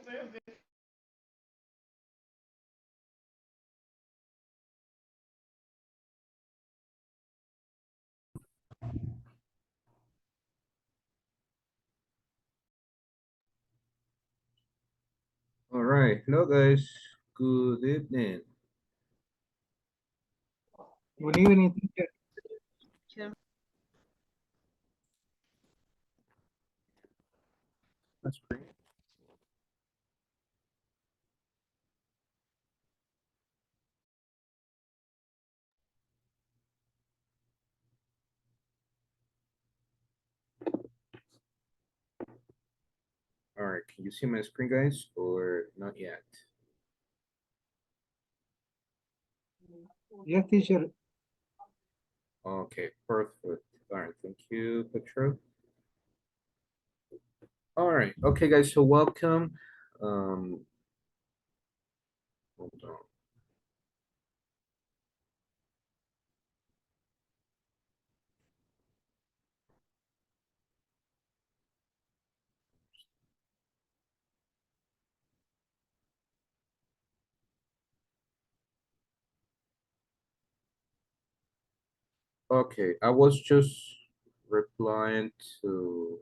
All right. Hello, guys. Good evening. Good evening, teacher. That's great. All right. Can you see my screen, guys, or not yet? Yes, teacher. Okay, perfect. All right. Thank you, Petro. All right. Okay, guys. So welcome. Um, hold on. Okay, I was just replying to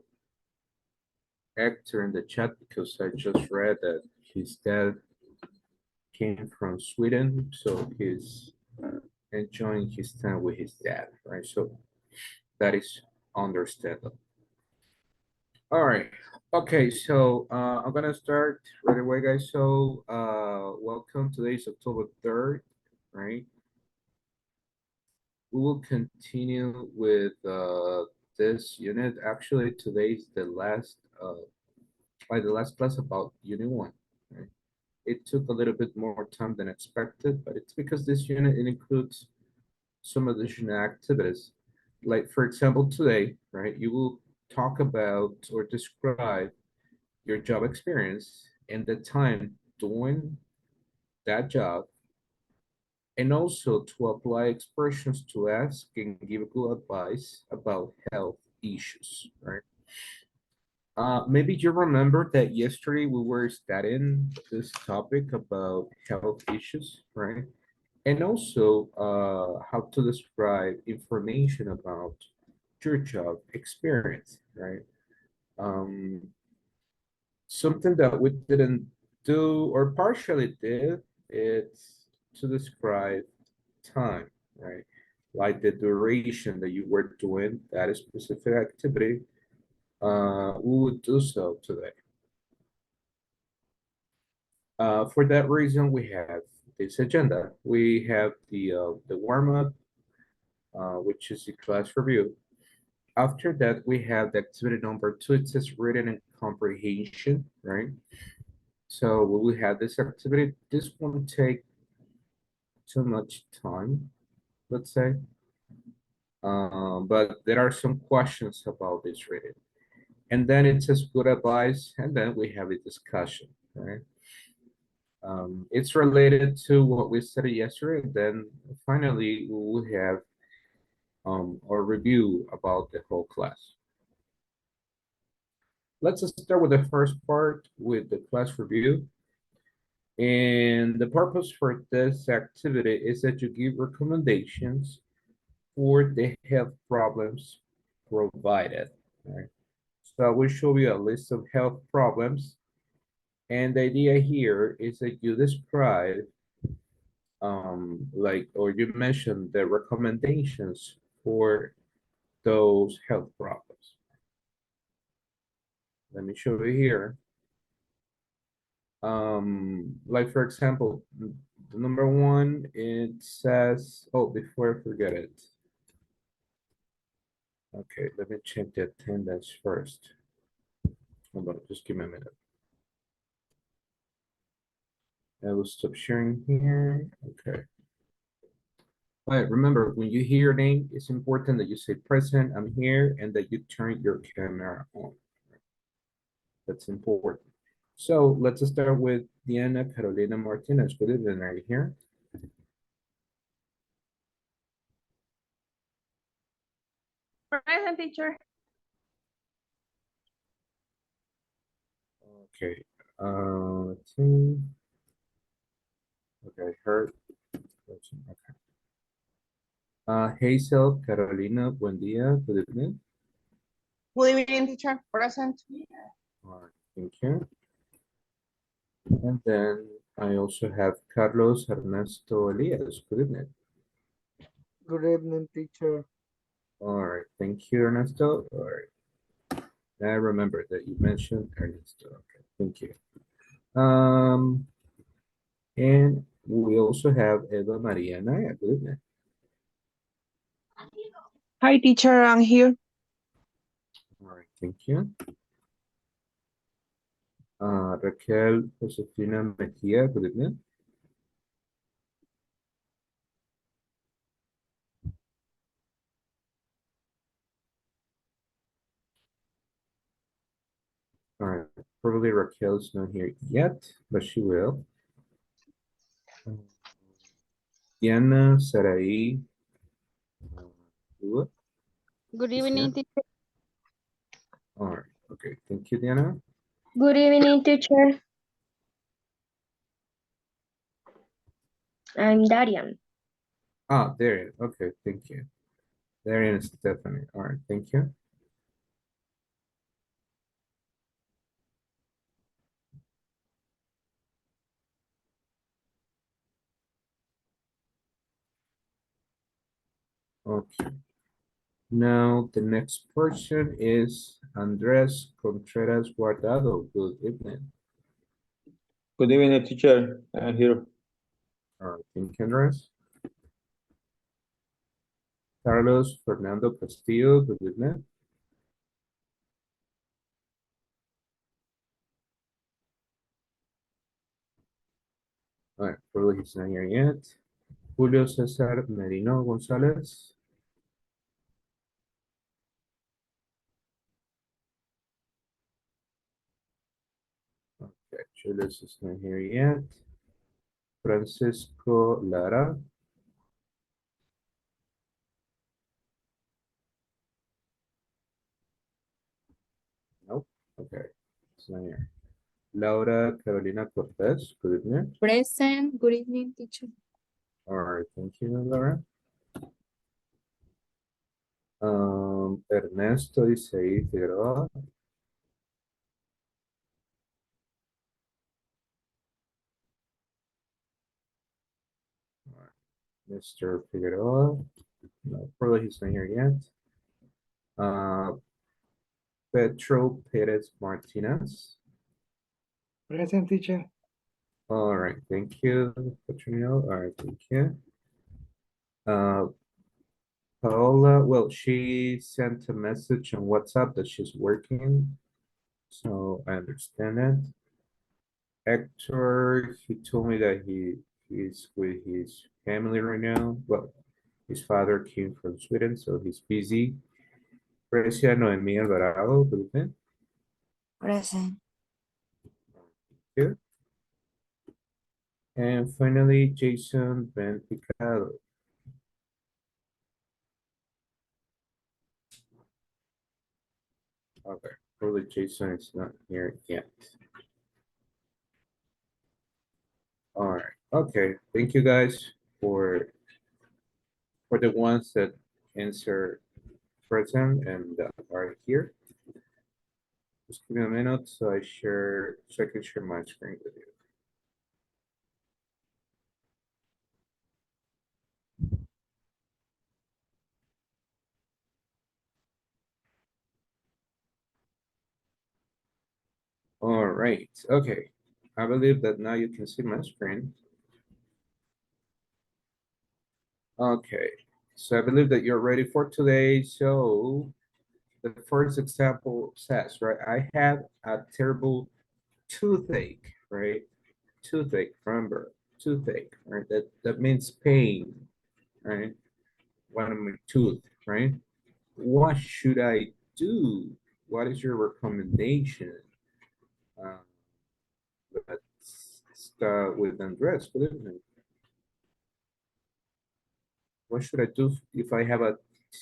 Hector in the chat because I just read that his dad came from Sweden, so he's enjoying his time with his dad, right? So that is understandable. All right. Okay, so I'm gonna start right away, guys. So welcome. Today is October 3rd, right? We will continue with this unit. Actually, today is the last the last class about unit one, right? It took a little bit more time than expected, but it's because this unit it includes some additional activities. Like for example, today, right? You will talk about or describe your job experience and the time doing that job, and also to apply expressions to ask and give good advice about health issues, right? Maybe you remember that yesterday we were studying this topic about health issues, right? And also how to describe information about your job experience, right? Um, Something that we didn't do or partially did is to describe time, right? Like the duration that you were doing that specific activity. We would do so today. For that reason, we have this agenda. We have the warm up, which is the class review. After that, we have the activity number two. It says reading and comprehension, right? So we will have this activity. This won't take too much time, let's say. But there are some questions about this reading. And then it says good advice, and then we have a discussion, right? It's related to what we studied yesterday. Then finally, we will have a review about the whole class. Let's start with the first part with the class review. And the purpose for this activity is that you give recommendations for the health problems provided. Right? So I will show you a list of health problems. And the idea here is that you describe, or you mention the recommendations for those health problems. Let me show you here. Like for example, the number one, it says, oh, before I forget it. Okay, let me check the attendance first. Hold on, just give me a minute. I will stop sharing here. Okay. All right, remember, when you hear your name, it's important that you say present, I'm here, and that you turn your camera on. That's important. So let's start with Diana Carolina Martinez. Good evening, are you here? Present, teacher. Okay. Let's see. Okay, her. Okay. Hazel, Carolina, buen día, good evening. Good evening, teacher. Present. All right, thank you. And then I also have Carlos Ernesto Elias, good evening. Good evening, teacher. All right, thank you, Ernesto. All right. I remember that you mentioned Ernesto. Okay, thank you. And we also have Eva Maria Naya, good evening. Hi, teacher. I'm here. All right, thank you. Raquel Josefina Mejia, good evening. All right, probably Raquel's not here yet, but she will. Diana Sarai. Lua. Good Is evening, here? teacher. All right, okay, thank you, Diana. Good evening, teacher. I'm Darian. Ah, Darian, okay, thank you. Darian and Stephanie, all right, thank you. Okay. Now, the next person is Andres Contreras Guardado. Good evening. Good evening, teacher. I'm here. All right, thank you, Andres. Carlos Fernando Castillo. Good evening. All right, probably he's not here yet. Julio Cesar Merino Gonzalez. Okay, Julius is not here yet. Francisco Lara. Nope. Okay, it's not here. Laura Carolina Cortez. Good evening. Present. Good evening, teacher. All right, thank you, Laura. Ernesto Isaí Figueroa. All right. Mr. Figueroa. No, probably he's not here yet. Petro Perez Martinez. Present, teacher. All right, thank you, Petronio. All right, thank you. Paola, well, she sent a message on WhatsApp that she's working, so I understand that. Hector, he told me that he's with his family right now. Well, his father came from Sweden, so he's busy. Precia Noemi Alvarado, good evening. Present. Here. And finally, Jason Ben Picado. Okay, probably Jason is not here yet. All right, okay, thank you guys for the ones that answer present and are here. Just give me a minute so I can share my screen with you. All right, okay. I believe that now you can see my screen. Okay, so I believe that you're ready for today. So the first example says, right, I have a terrible toothache, right? Toothache, remember, toothache, right? That means pain, right? One of my tooth, right? What should I do? What is your recommendation? Let's start with Andres. Good evening. What should I do if I have a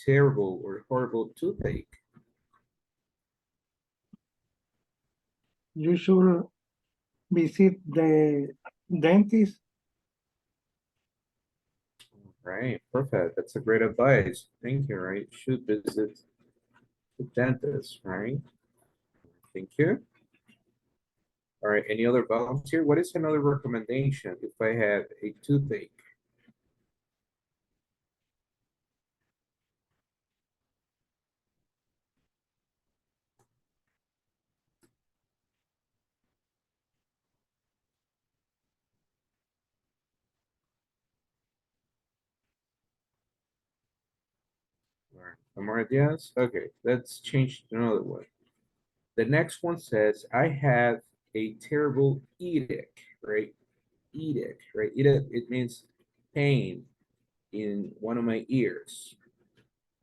terrible or horrible toothache? You should visit the dentist. Right, perfect. That's a great advice. Thank you, right? Should visit the dentist, right? Thank you. All right, any other volunteer? What is another recommendation if I have a toothache? All right, no more ideas? Okay, let's change to another one. The next one says, I have a terrible edict, right? Edict, right? Edict, it means pain in one of my ears.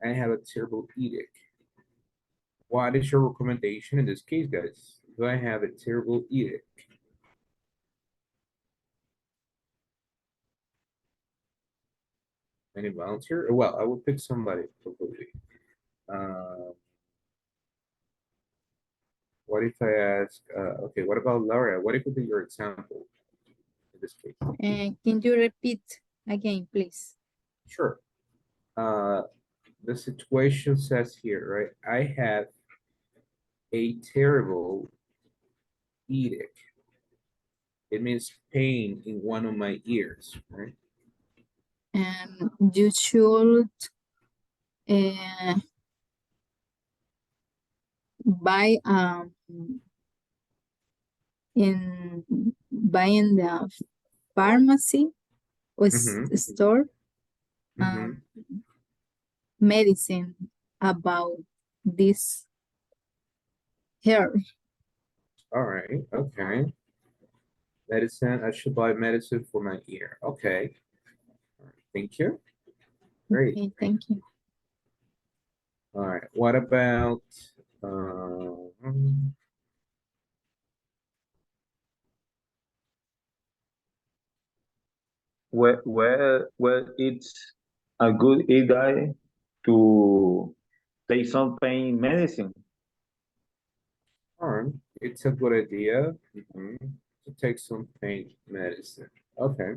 I have a terrible edict. What is your recommendation in this case, guys? Do I have a terrible edict? Any volunteer? Well, I will pick somebody probably. What if I ask, okay, what about Laura? What could be your example in this case? Can you repeat again, please? Sure. The situation says here, right? I have a terrible edict. It means pain in one of my ears, right? You should buy in the pharmacy or store medicine about this hair. All right, okay. Medicine, I should buy medicine for my ear. Okay. All right, thank you. Great. Okay, thank you. All right, what about, Well, it's a good idea to take some pain medicine. all right, it's a good idea to take some pain medicine. Okay.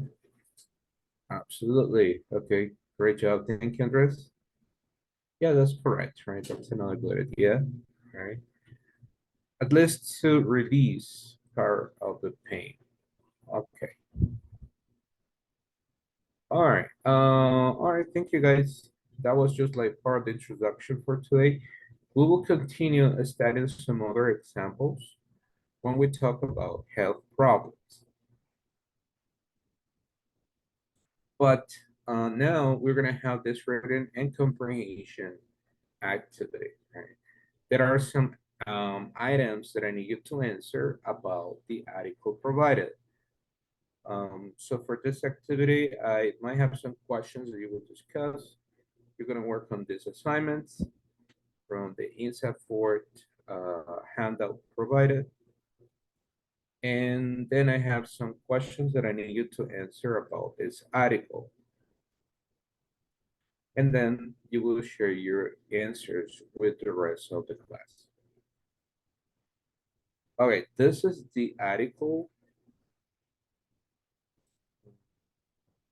Absolutely. Okay, great job. Thank you, Andres. Yeah, that's correct, right? That's another good idea, right? At least to release part of the pain. Okay. All right, thank you guys. That was just like part of the introduction for today. We will continue studying some other examples when we talk about health problems. But now we're gonna have this written and comprehension activity, right? There are some items that I need you to answer about the article provided. So for this activity, I might have some questions that you will discuss. You're gonna work on these assignments from the INSAT Fort handout provided. And then I have some questions that I need you to answer about this article. And then you will share your answers with the rest of the class. Okay, this is the article.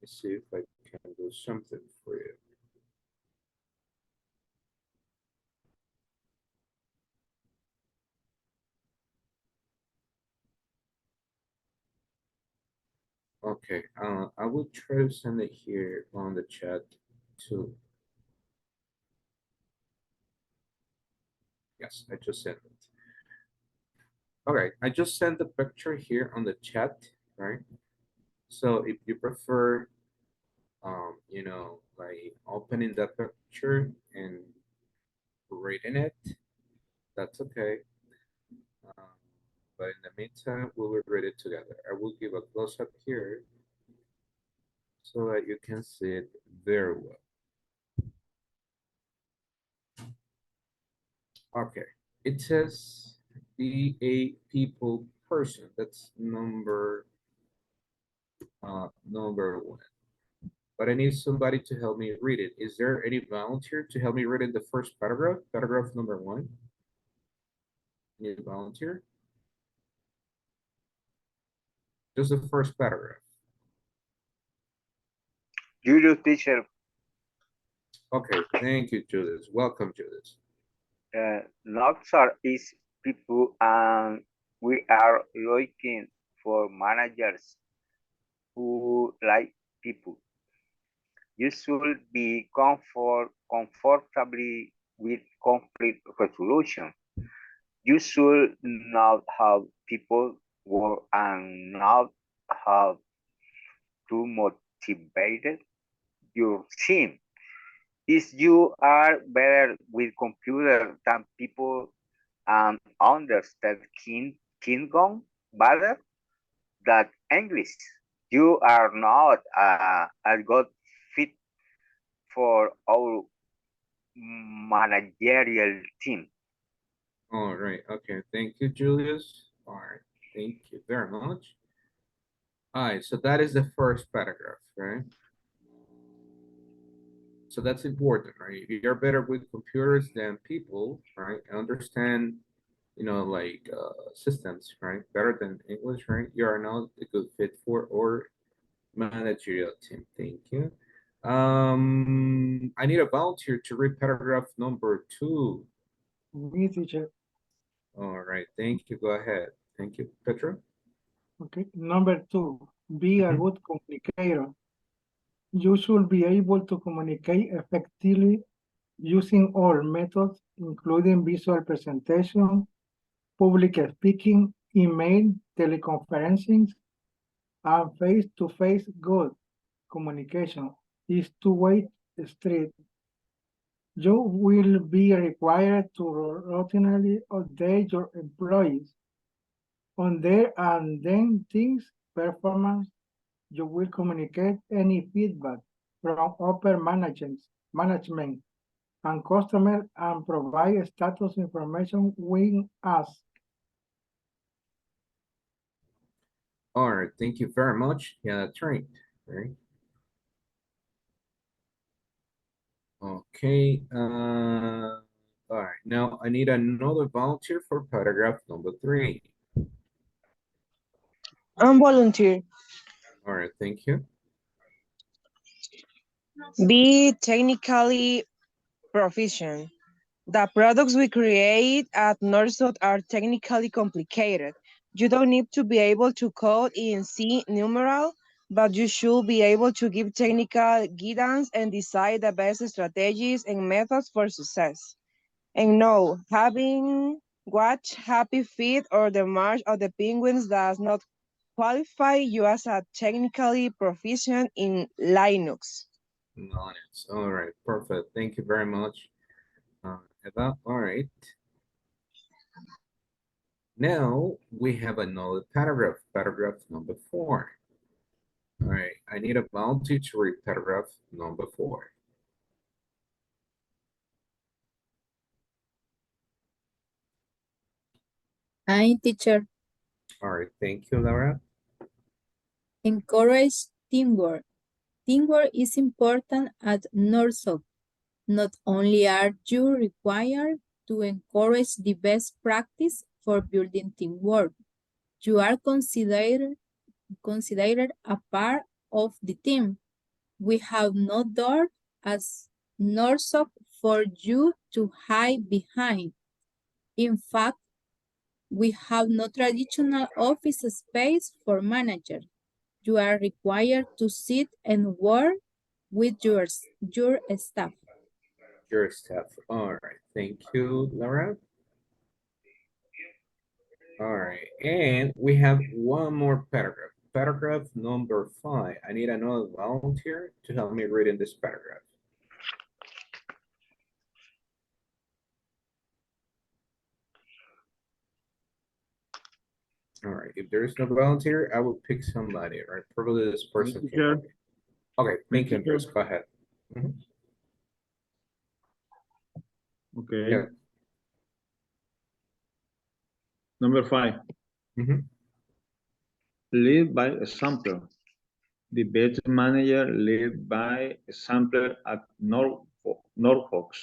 Let's see if I can do something for you. Okay, I will try to send it here on the chat too. Yes, I just sent it. All right, I just sent the picture here on the chat, right? So if you prefer, you know, like opening the picture and reading it, that's okay. But in the meantime, we will read it together. I will give a close-up here so that you can see it very well. Okay, it says be a people person. That's number one. But I need somebody to help me read it. Is there any volunteer to help me read in the first paragraph? Paragraph number one. Need a volunteer? Just the first paragraph. Julius teacher, Okay, thank you, Julius. Welcome, Julius. Noxar is people and we are looking for managers who like people. You should be comfortably with conflict resolution. You should not have people work and not have to motivate your team. If you are better with computer than people and understand Klingon better than English, you are not a good fit for our managerial team. All right, okay, thank you, Julius. All right, thank you very much. All right, so that is the first paragraph, right? So that's important, right? You're better with computers than people, right? Understand, like systems, right? Better than English, right? You are not a good fit for our managerial team. Thank you. I need a volunteer to read paragraph number 2. Me, teacher. All right, thank you. Go ahead. Thank you, Petra. Okay. Number 2, be a Mhm. good communicator. You should be able to communicate effectively using all methods, including visual presentation, public speaking, email, teleconferencing, and face-to-face good communication is two-way street. You will be required to routinely update your employees on their and then things performance. You will communicate any feedback from upper management and customer and provide status information when asked. All right, thank you very much. Yeah, that's right. Right. Okay. All right. Now I need another volunteer for paragraph number 3. I'm volunteer. All right. Thank you. Be technically proficient. The products we create at Northside are technically complicated. You don't need to be able to code in C numeral, but you should be able to give technical guidance and decide the best strategies and methods for success. And no, having watched Happy Feet or the March of the Penguins does not qualify you as a technically proficient in Linux. Nice. All right. Perfect. Thank you very much, Eva. All right. Now we have another paragraph, paragraph number 4. All right. I need a volunteer to read paragraph number 4. Hi, teacher. All right. Thank you, Laura. Encourage teamwork. Teamwork is important at Northside. Not only are you required to encourage the best practice for building teamwork, you are considered a part of the team. We have no door as Northside for you to hide behind. In fact, we have no traditional office space for managers. You are required to sit and work with your staff. Your staff. All right. Thank you, Laura. All right. And we have one more paragraph. Paragraph number 5. I need another volunteer to help me read in this paragraph. All right. If there is no volunteer, I will pick somebody, right? Probably this person. Thank you, can help sir. me. Okay. Thank you, Thank you, Andres. sir. Go ahead. Okay. Yeah. Number 5. Mhm. Lead by example. The best manager lead by example at Norfolk.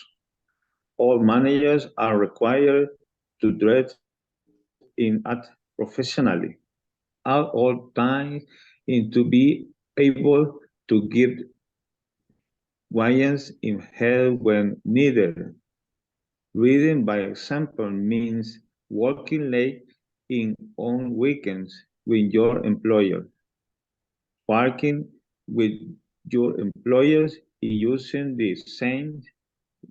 All managers are required to dress in act professionally. at all times and to be able to give guidance in help when needed. Reading by example means working late in on weekends with your employer, working with your employers and using the same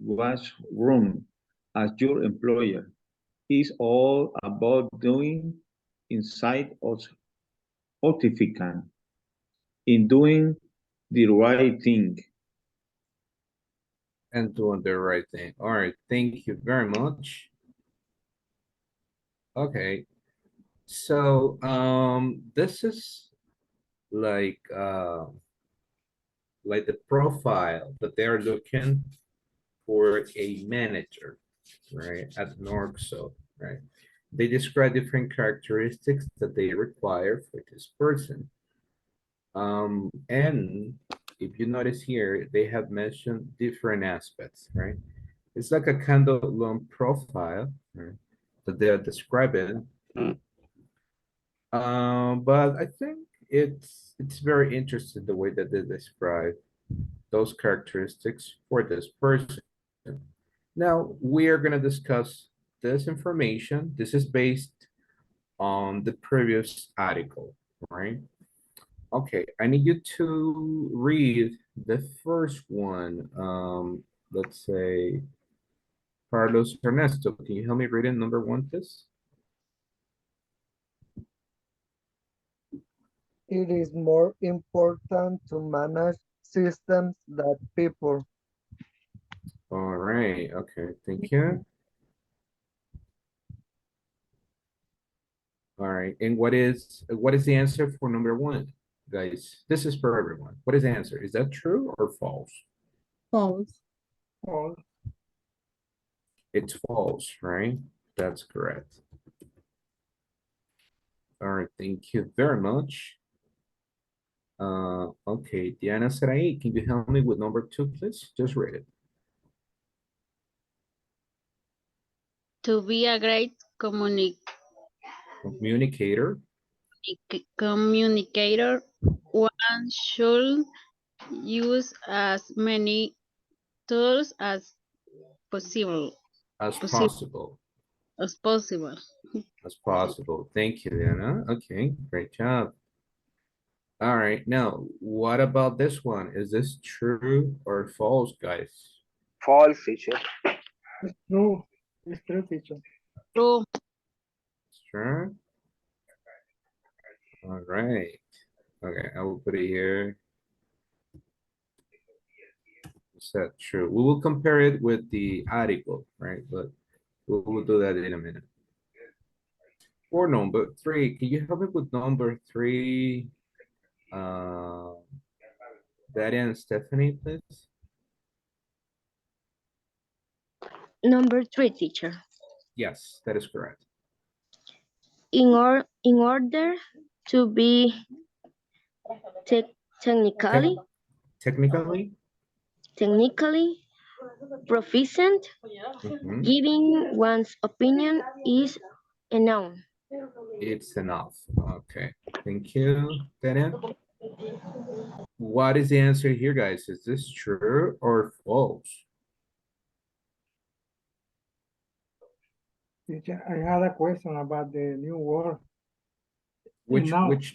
washroom as your employer. It's all about doing inside of certificate in doing the right thing. And doing the right thing. All right, thank you very much. Okay, so this is like the profile that they're looking for a manager, right, at Norxo, right? They describe different characteristics that they require for this person. And if you notice here, they have mentioned different aspects, right? It's like a kind of long profile, right, that they are describing. But I think it's very interesting the way that they describe those characteristics for this person. Now, we are going to discuss this information. This is based on the previous article, right? Okay, I need you to read the first one. Let's say, Carlos Ernesto, can you help me read in number one, please? It is more important to manage systems than people. All right, okay, thank you. All right, and what is the answer for number one, guys? This is for everyone. What is the answer? Is that true or false? False. All. It's false, right? That's correct. All right, thank you very much. Okay, Diana Sarai, can you help me with number two, please? Just read it. To be a great Communicator. communicator, one should use as many tools as possible. As Possible. possible. As possible. As possible. Thank you, Diana. Okay, great job. All right, now, what about this one? Is this true or false, guys? False, teacher. It's true. It's true, teacher. True. Sure. All right. Okay, I will put it here. Is that true? We will compare it with the article, right? But we will do that in a minute. For number three, can you help me with number three? Daddy and Stephanie, please. Number 3, teacher. Yes, that is correct. In order to be technically proficient, Mhm. giving one's opinion is enough. It's enough. Okay, thank you, Daniel. What is the answer here, guys? Is this true or false? Teacher, I had a question about the new word. Enough.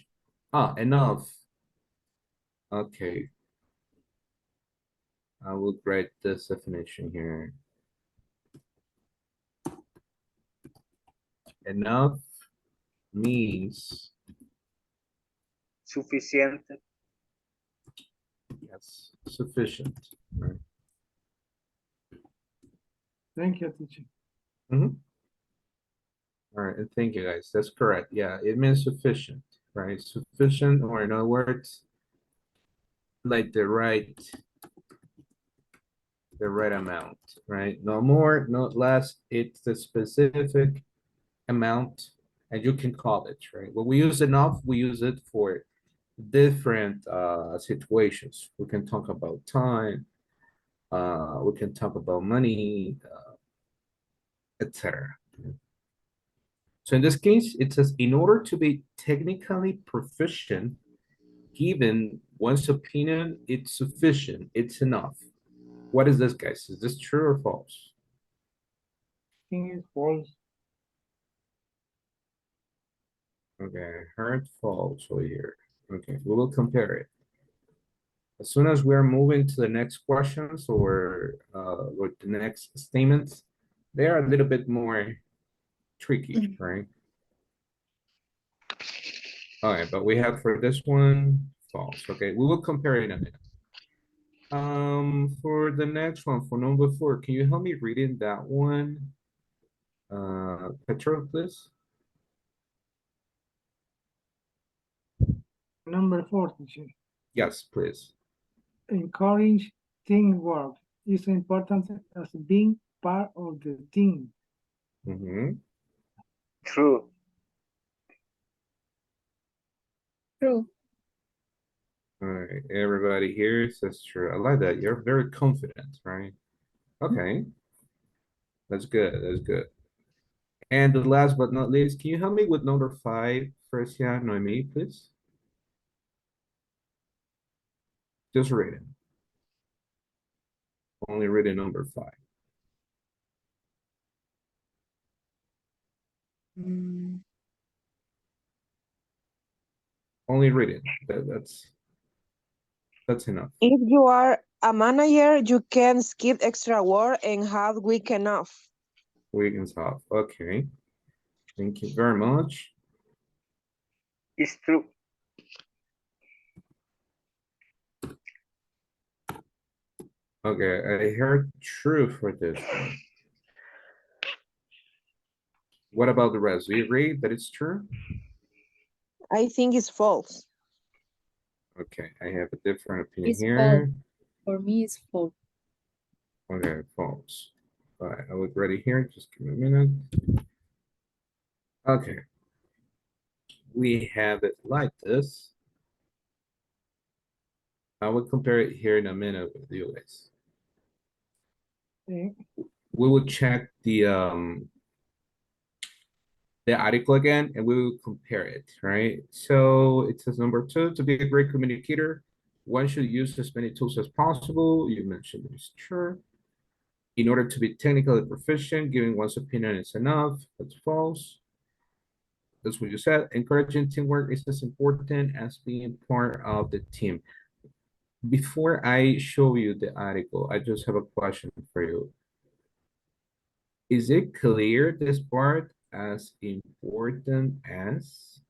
Enough. Okay. I will write this definition here. Enough means Sufficient. yes, sufficient. Right? Thank you, teacher. Mm-hmm. All right, and thank you, guys. That's correct. Yeah, it means sufficient, right? Sufficient, or in other words, like the right amount, right? No more, no less. It's the specific amount, and you can call it, right? When we use enough, we use it for different situations. We can talk about time, we can talk about money, etc. So in this case, it says, in order to be technically proficient, given one's opinion, it's sufficient, it's enough. What is this, guys? Is this true or false? I think it's false. Okay, I heard false over here. Okay, we will compare it. As soon as we're moving to the next questions or with the next statements, they are a little bit more tricky, right? All right, but we have for this one, false. Okay, we will compare it in a minute. For the next one, for number 4, can you help me reading that one? Petro, please. Number 4, teacher. Yes, please. Encourage teamwork is important as being part of the team. True. True. All right, everybody here says true. I like that. You're very confident, right? Okay. That's good. That's good. And the last but not least, can you help me with number 5, Fresia Noemi, please? Just read it. Only read it number 5. Only read it. That's enough. If you are a manager, you can skip extra work and have weekend off. Weekends off. Okay. Thank you very much. It's true. Okay, I heard true for this one. What about the rest? Do you agree that it's true? I think it's false. Okay, I have a different opinion It's here. false. For me, it's false. Okay, false. All right, I was ready here. Just give me a minute. Okay. We have it like this. I will compare it here in a minute with you guys. Okay. We will check the article again and we will compare it, right? So it says number 2, to be a great communicator, one should use as many tools as possible. You mentioned that it's true. In order to be technically proficient, giving one's opinion is enough. That's false. That's what you said. Encouraging teamwork is as important as being part of the team. Before I show you the article, I just have a question for you. Is it clear this part as important as?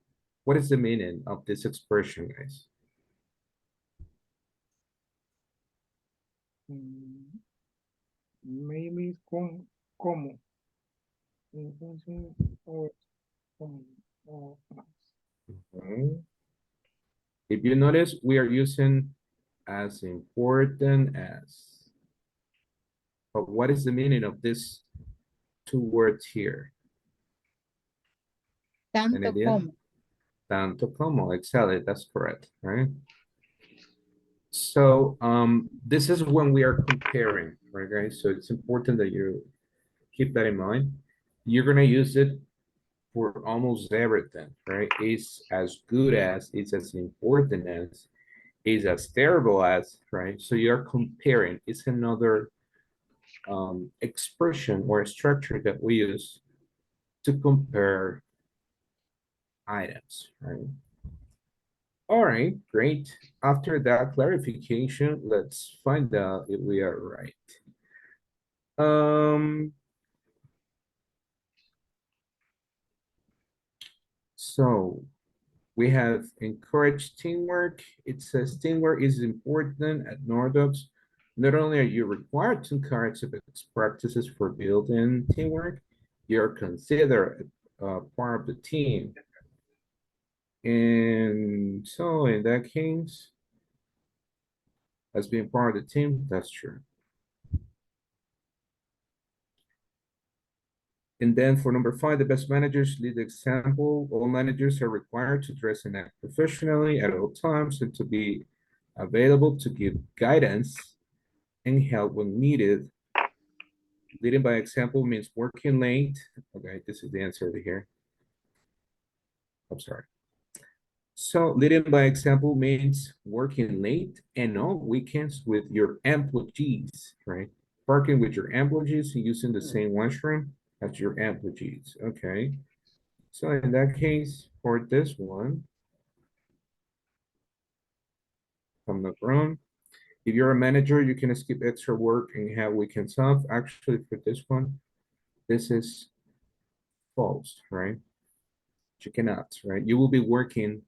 What is the meaning of this expression, guys? Maybe como. Entonces, or como. If you notice, we are using as important as. But what is the meaning of these 2 words here? Any Tanto idea? como. Tanto como, exactly, that's correct, right? So this is when we are comparing, right, guys? So it's important that you keep that in mind. You're gonna use it for almost everything, right? It's as good as, it's as important as, is as terrible as, right? So you're comparing. It's another expression or structure that we use to compare items, right? All right, great. After that clarification, let's find out if we are right. So we have encouraged teamwork. It says teamwork is important at Nordox. Not only are you required to encourage the best practices for building teamwork, you're considered part of the team. And so in that case, as being part of the team, that's true. And then for number 5, the best managers lead the example. All managers are required to dress and act professionally at all times and to be available to give guidance and help when needed. Leading by example means working late. Okay, this is the answer over here. I'm sorry. So leading by example means working late and on weekends with your employees, right? Working with your employees and using the same washroom as your employees, okay? So in that case, for this one, if I'm not wrong, if you're a manager, you can skip extra work and have weekends off. Actually, for this one, this is false, right? You cannot, right? You will be working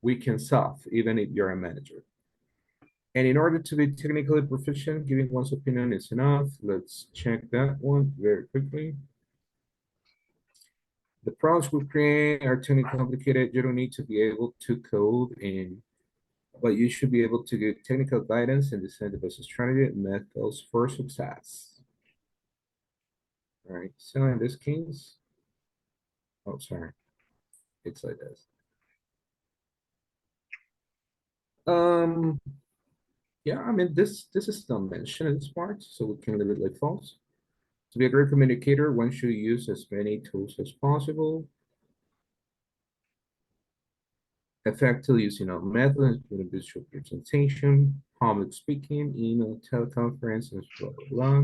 weekends off, even if you're a manager. And in order to be technically proficient, giving one's opinion is enough. Let's check that one very quickly. The problems we create are technically complicated. You don't need to be able to code, but you should be able to give technical guidance and design the best strategy and methods for success. All right, so in this case, oh, sorry, it's like this. Yeah, I mean, this is not mentioned in this part, so we can leave it like false. To be a great communicator, one should use as many tools as possible. Effectively using our methods, visual presentation, public speaking, email, teleconference, and blah, blah, blah.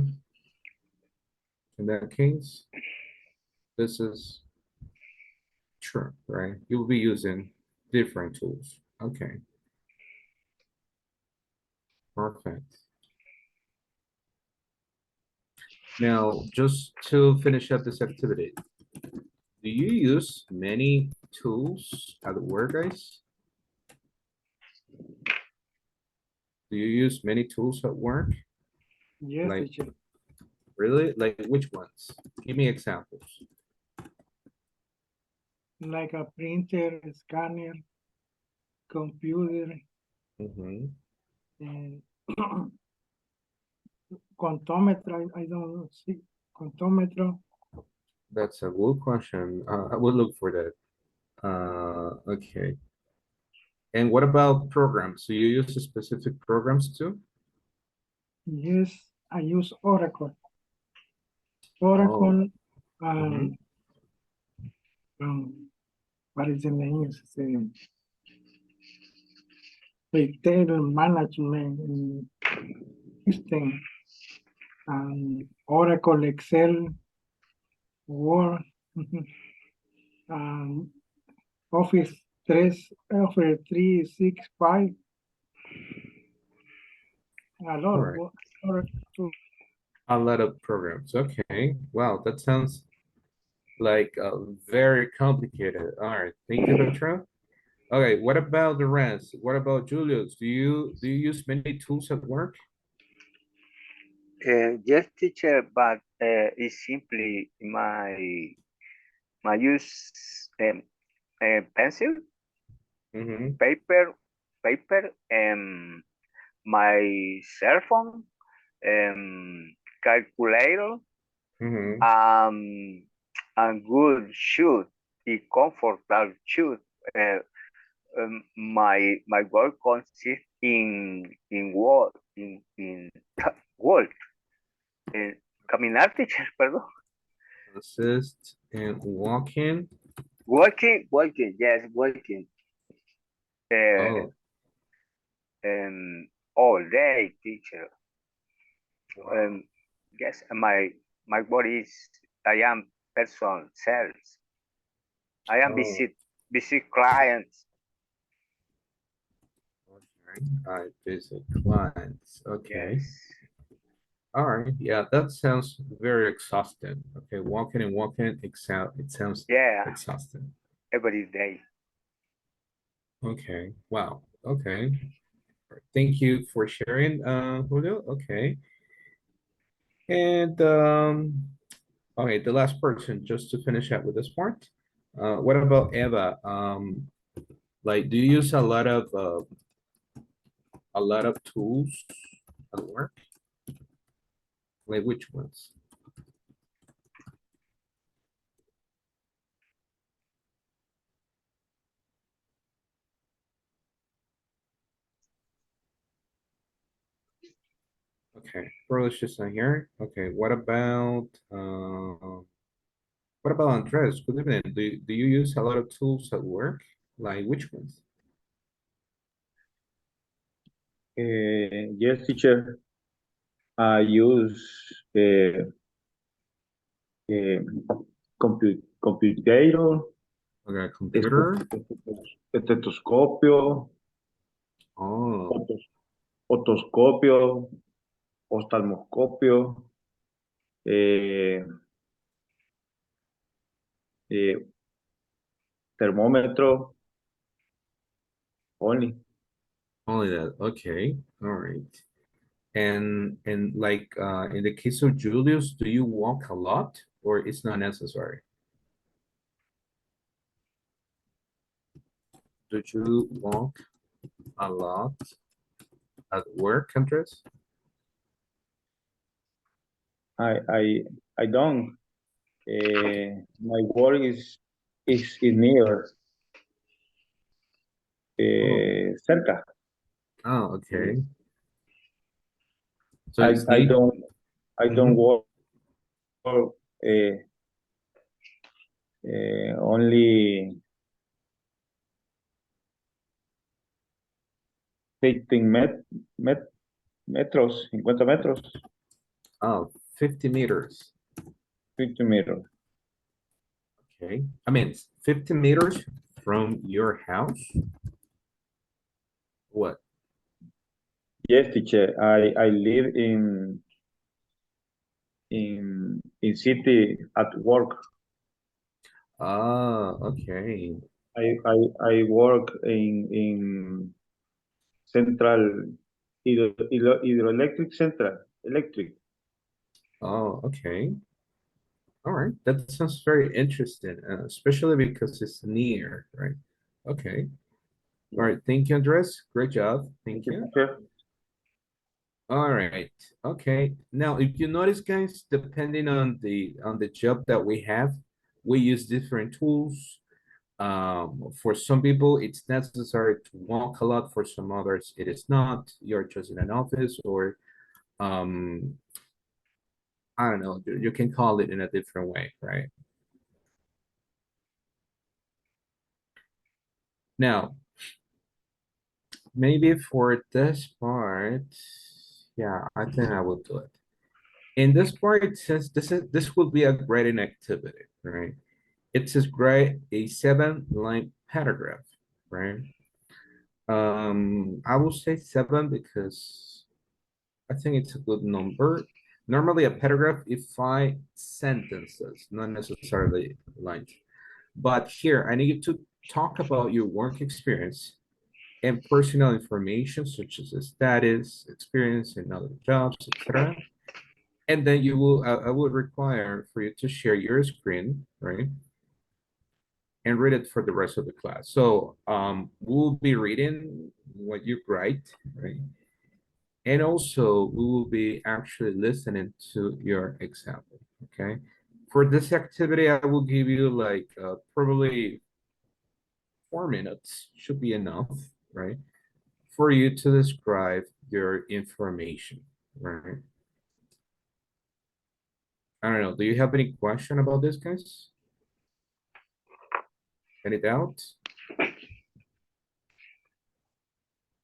In that case, this is true, right? You'll be using different tools. Okay. Perfect. Now, just to finish up this activity, do you use many tools at work, guys? Do you use many tools at work? Yes, Like, teacher. really? Like which ones? Give me examples. Like a printer, scanner, computer, Mhm. and contometer. I don't know. See, contometer. That's a good question. I will look for that. Okay. And what about programs? Do you use specific programs too? Yes, I use Oracle. Oh. Oracle, Mhm. what is the name? Retail management system, Oracle, Excel, Word, Office 3, Office 365, a lot All of right. Oracle. A lot of programs. Okay. Wow, that sounds like very complicated. All right. Thank you, Petra. Okay. What about the rest? What about Julius? Do you use many tools at work? Yes, teacher, but it's simply my use pencil, Mm-hmm. paper, my cell phone, calculator, Mm-hmm. um, and good shoes, a comfortable shoes. Uh, my work consists in work in work. Caminar, teacher, perdón. Assist and walk-in. Working, yes, working. Uh, Oh, all day, teacher. wow. Yes, my body is. I am person sales. I am Oh, visit clients. okay. I visit clients. Okay. Yes. All right. Yeah, that sounds very exhausting. Okay, walking and walking, it sounds Yeah, exhausting. every day. Okay. Wow. Okay. Thank you for sharing, Julio. Okay. And okay, the last person, just to finish up with this part. What about Eva? Like, do you use a lot of tools at work? Like which ones? Okay, Pearl is just not here. Okay, what about What about Andres? Good evening. Do you use a lot of tools at work? Like which ones? Yes, teacher. I use computer, Okay, computer. estetoscopio, Oh, otoscopio, oftalmoscopio, eh, eh, termómetro, only. only that. Okay, all right. And like in the case of Julius, do you walk a lot or it's not necessary? Do you walk a lot at work, Andres? I don't. My work is near, cerca. Oh, okay. So I it's I neat. don't I don't Mhm. work only 15 metros, 50 metros, Oh, 50 meters. 50 metros. Okay. I mean, 50 meters from your house? What? Yes, teacher. I live in city at work. Ah, okay. I work in central hydroelectric central electric. Oh, okay. All right. That sounds very interesting, especially because it's near, right? Okay. All right. Thank you, Andres. Great job. Thank you. Teacher. All right. Okay. Now, if you notice, guys, depending on the job that we have, we use different tools. For some people, it's necessary to walk a lot. For some others, it is not. You're just in an office, or um, I don't know. You can call it in a different way, right? Now, maybe for this part, yeah, I think I will do it. In this part, it says this will be a grading activity, right? It says grade a 7-line paragraph, right? I will say 7 because I think it's a good number. Normally, a paragraph is 5 sentences, not necessarily lines. But here, I need you to talk about your work experience and personal information such as the status, experience in other jobs, etc. And then I will require for you to share your screen, right? And read it for the rest of the class. So we'll be reading what you write, right? And also we will be actually listening to your example, okay? For this activity, I will give you like probably 4 minutes, should be enough, right? For you to describe your information, right? I don't know. Do you have any question about this, guys? Any doubts?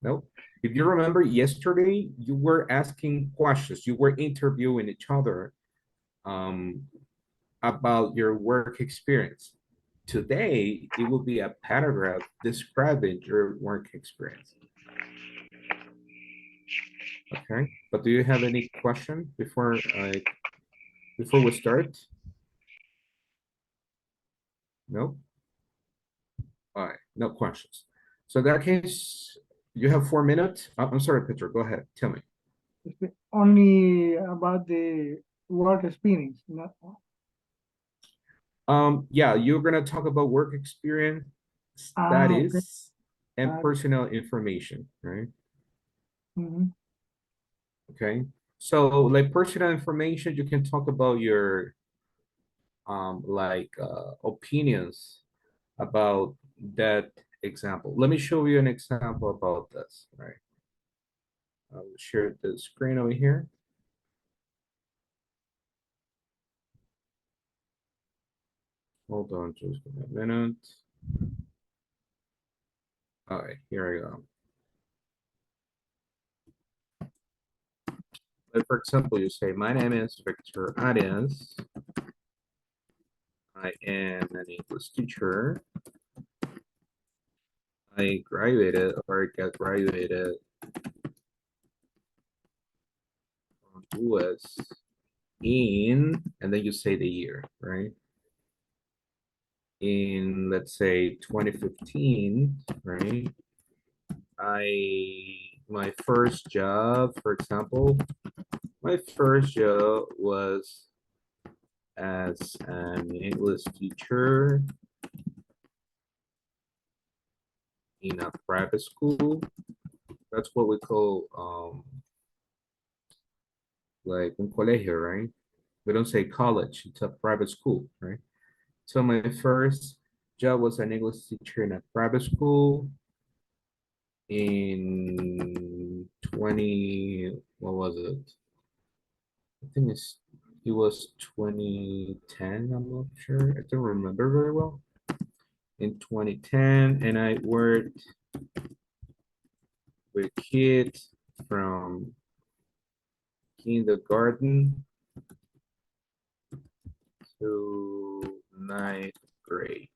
Nope. If you remember yesterday, you were asking questions. You were interviewing each other um, about your work experience. Today, it will be a paragraph describing your work experience. Okay. But do you have any question before we start? No. All right. No questions. So in that case, you have 4 minutes. I'm sorry, Peter. Go ahead. Tell me. Only about the work experience, not Yeah, you're gonna talk about work experience, okay. studies, and Got it. personal information, right? Mhm. Okay. So like personal information, you can talk about your opinions about that example. Let me show you an example about this, right? I'll share the screen over here. Hold on just a minute. All right, here I go. But for example, you say, my name is Victor Arias. I am an English teacher. I graduated or got graduated from US in, and then you say the year, right? In, let's say, 2015, right? My first job, for example, my first job was as an English teacher in a private school. That's what we call like un colegio, right? We don't say college, it's a private school, right? So my first job was an English teacher in a private school in 20, what was it? I think it was 2010, I'm not sure. I don't remember very well. In 2010, and I worked with kids from kindergarten to ninth grade.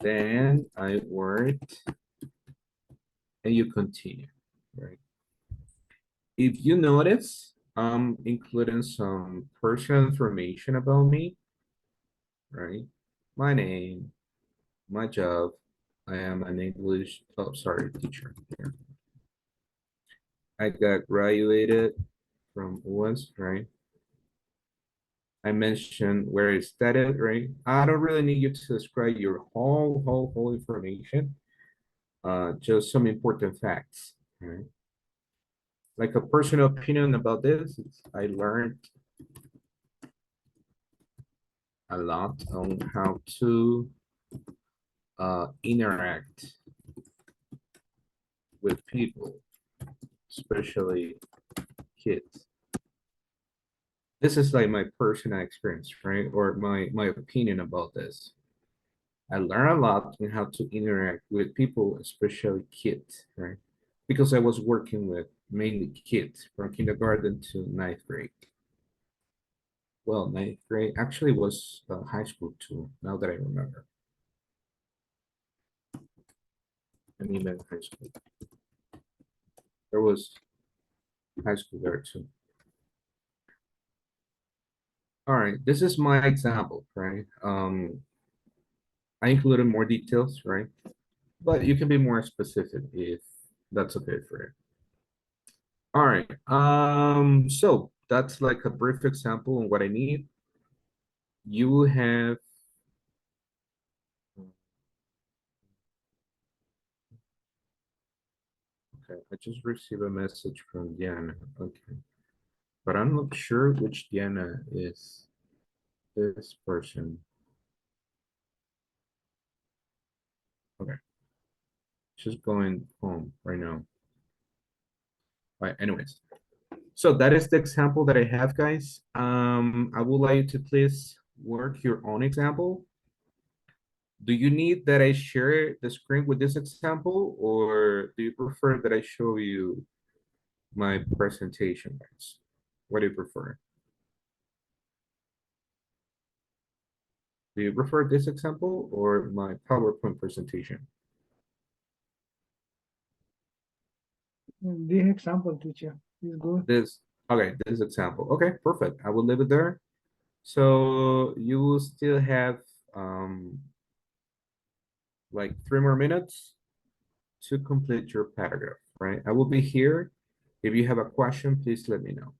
Then I worked, and you continue, right? If you notice, I'm including some personal information about me, right? My name, my job. I am an English, oh, sorry, teacher. Here. I got graduated from US, right? I mentioned where I studied, right? I don't really need you to describe your whole information. Just some important facts, right? Like a personal opinion about this, I learned a lot on how to interact with people, especially kids. This is like my personal experience, right? Or my opinion about this. I learned a lot on how to interact with people, especially kids, right? Because I was working with mainly kids from kindergarten to ninth grade. Well, ninth grade actually was high school too, now that I remember. And even high school. There was high school there too. All right, this is my example, right? I included more details, right? But you can be more specific if that's okay for you. All right, so that's like a brief example on what I need. You have okay, I just received a message from Diana. Okay. But I'm not sure which Diana is this person. Okay. She's going home right now. Right, anyways. So that is the example that I have, guys. I would like you to please work your own example. Do you need that I share the screen with this example, or do you prefer that I show you my presentation, guys? What do you prefer? Do you prefer this example or my PowerPoint presentation? This example, teacher, is good. Okay, this example. Okay, perfect. I will leave it there. So you will still have like 3 more minutes to complete your paragraph, right? I will be here. If you have a question, please let me know.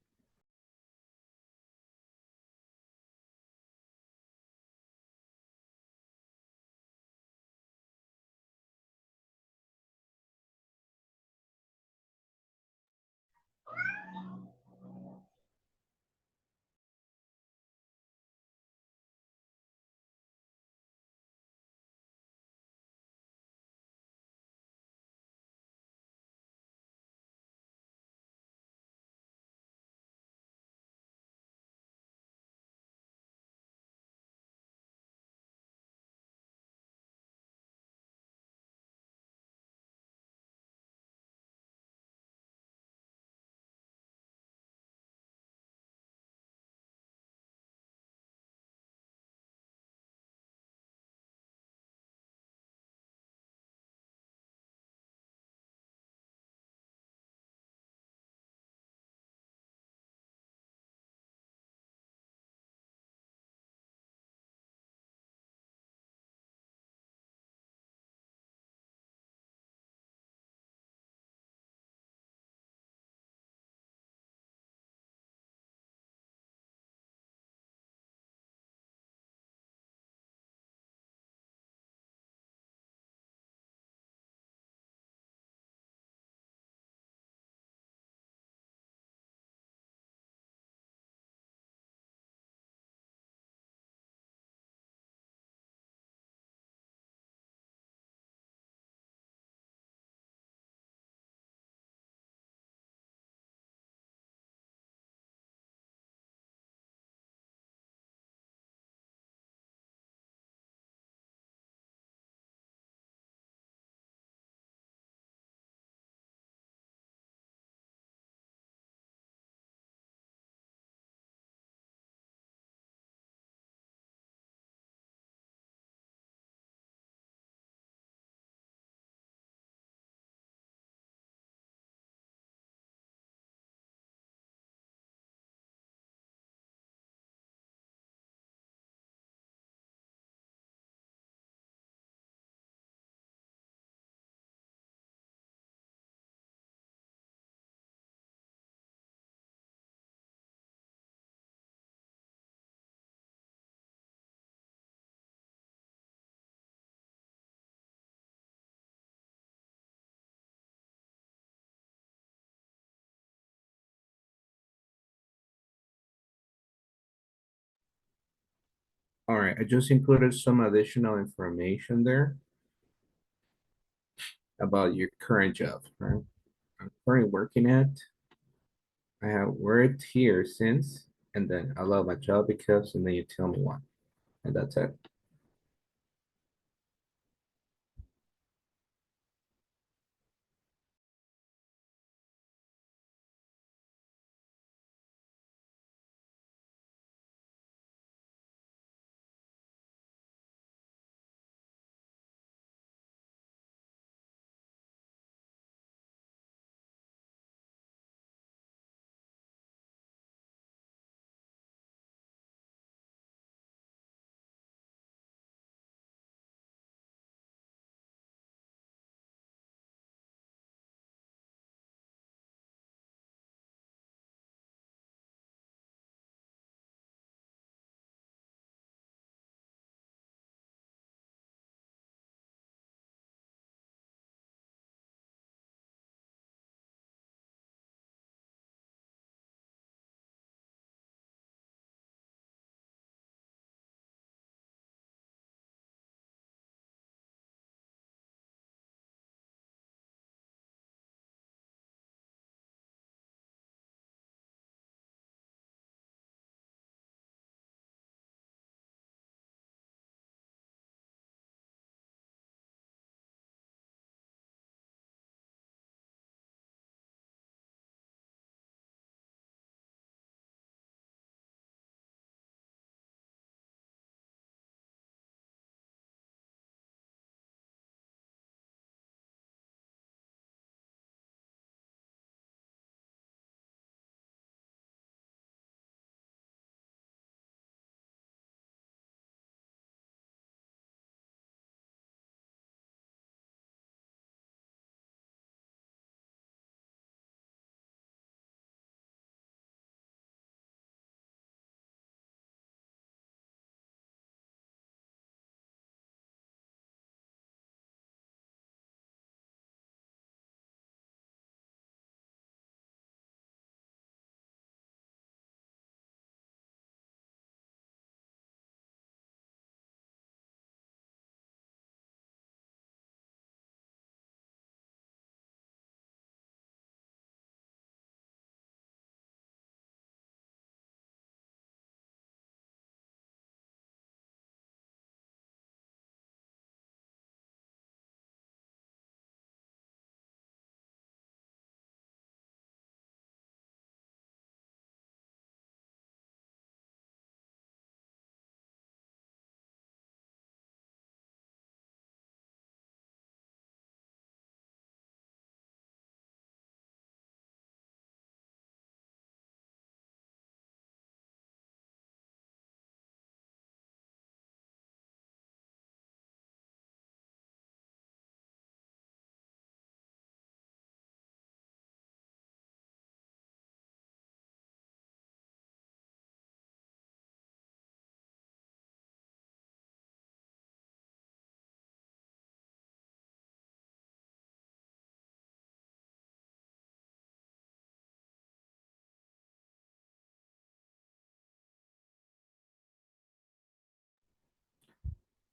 right, I just included some additional information there about your current job, right? I'm currently working at, I have worked here since, and then I love my job because, and then you tell me why, and that's it.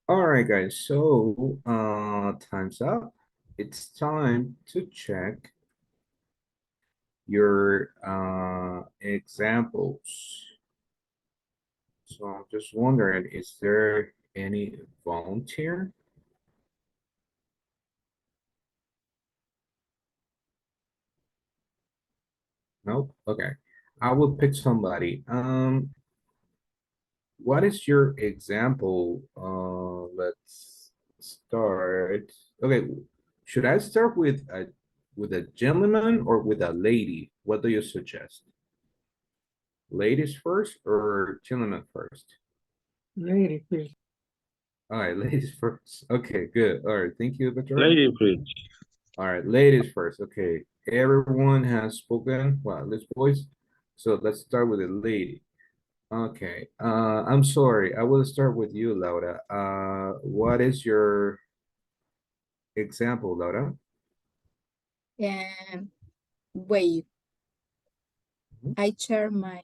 All right, guys, so time's up. It's time to check your examples. So I'm just wondering, is there any volunteer? Nope. Okay. I will pick somebody. What is your example? Let's start. Okay, should I start with a gentleman or with a lady? What do you suggest? Ladies first or gentlemen first? Lady, please. All right, ladies first. Okay, good. All right, thank you, Victor. Lady, please. All right, ladies first. Okay, everyone has spoken. Well, let's voice. So let's start with a lady. Okay, I'm sorry. I will start with you, Laura. What is your example, Laura? Wait, Mhm. I share my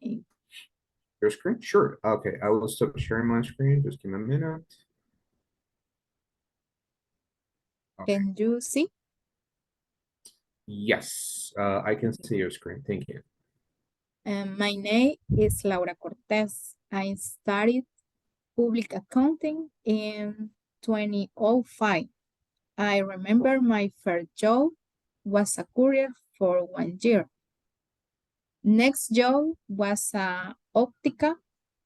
Your screen? Sure. Okay, I will stop sharing my screen. Just give me a minute. Okay. Can you see? Yes, I can see your screen. Thank you. My name is Laura Cortez. I studied public accounting in 2005. I remember my first job was a courier for 1 year. Next job was a Optica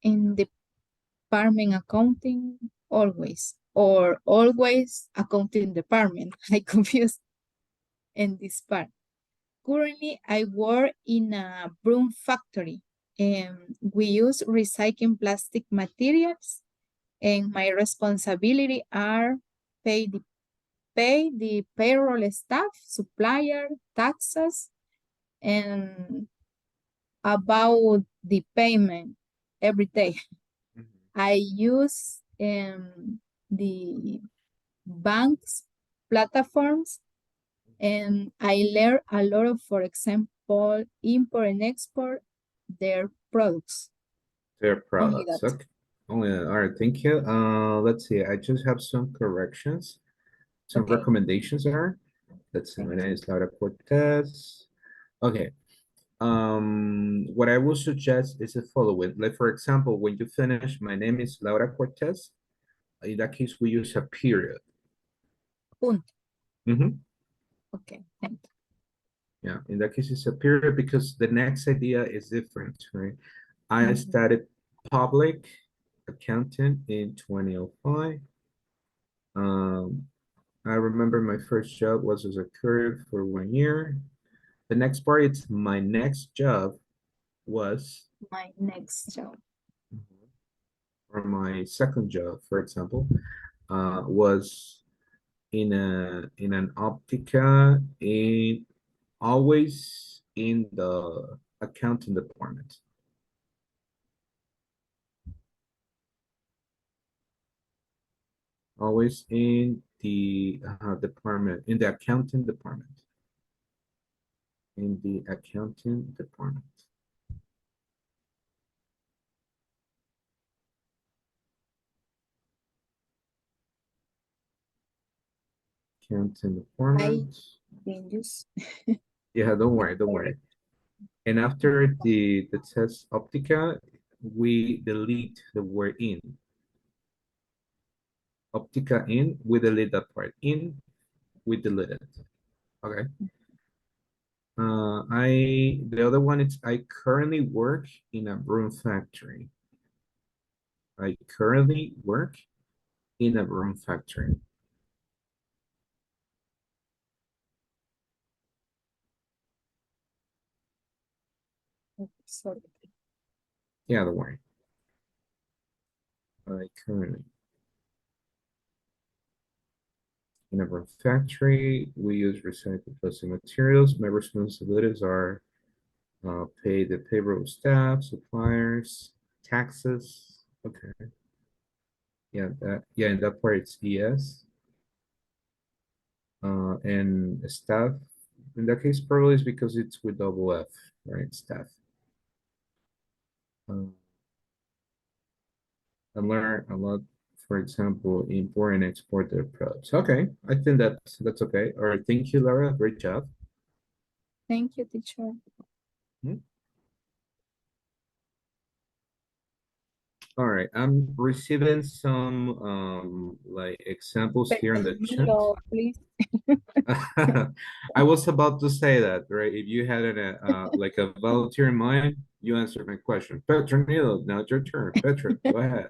in department accounting always, or always accounting department. I confused in this part. Currently, I work in a broom factory and we use recycling plastic materials, and my responsibility are pay the payroll staff, supplier, taxes, and about the payment every day. Mhm. I use the bank's platforms, and I learn a lot of, for example, import and export their products. Their Only products. that. Okay. Only that. All right. Thank you. Let's see. I just have some corrections. Some Okay. recommendations are. Let's see. My Thank name is Laura Cortez. Okay. What I will suggest is the following. Like, for example, when you finish, my name is Laura Cortez. In that case, we use a period. Punto. Mhm. Okay, thank you. Yeah, in that case, it's a period because the next idea is different, right? I Mhm. studied public accounting in 2005. I remember my first job was as a courier for 1 year. The next part, it's my next job was, My next job. or my second job, for example, was in an Optica, in always in the accounting department. Always in the department, in the accounting department. In the accounting department. Accounting department. Can use. Yeah, don't worry, don't worry. And after the test Optica, we delete the word in. Optica in, we delete that part. In, we delete it. Okay. The other one is I currently work in a broom factory. I currently work in a broom factory. Sorry. Yeah, don't worry. I currently in a broom factory. We use recycled plastic materials. My responsibilities are pay the payroll staff, suppliers, taxes. Okay. Yeah, in that part it's ES. And staff, in that case, probably is because it's with double F, right? Staff. I learned a lot, for example, import and export their products. Okay, I think that's okay. All right, thank you, Laura. Great job. Thank you, teacher. All right, I'm receiving some like examples here in the chat. Petronilo, please. I was about to say that, right? If you had like a volunteer in mind, you answered my question. Petronilo, now it's your turn. Petra, go ahead.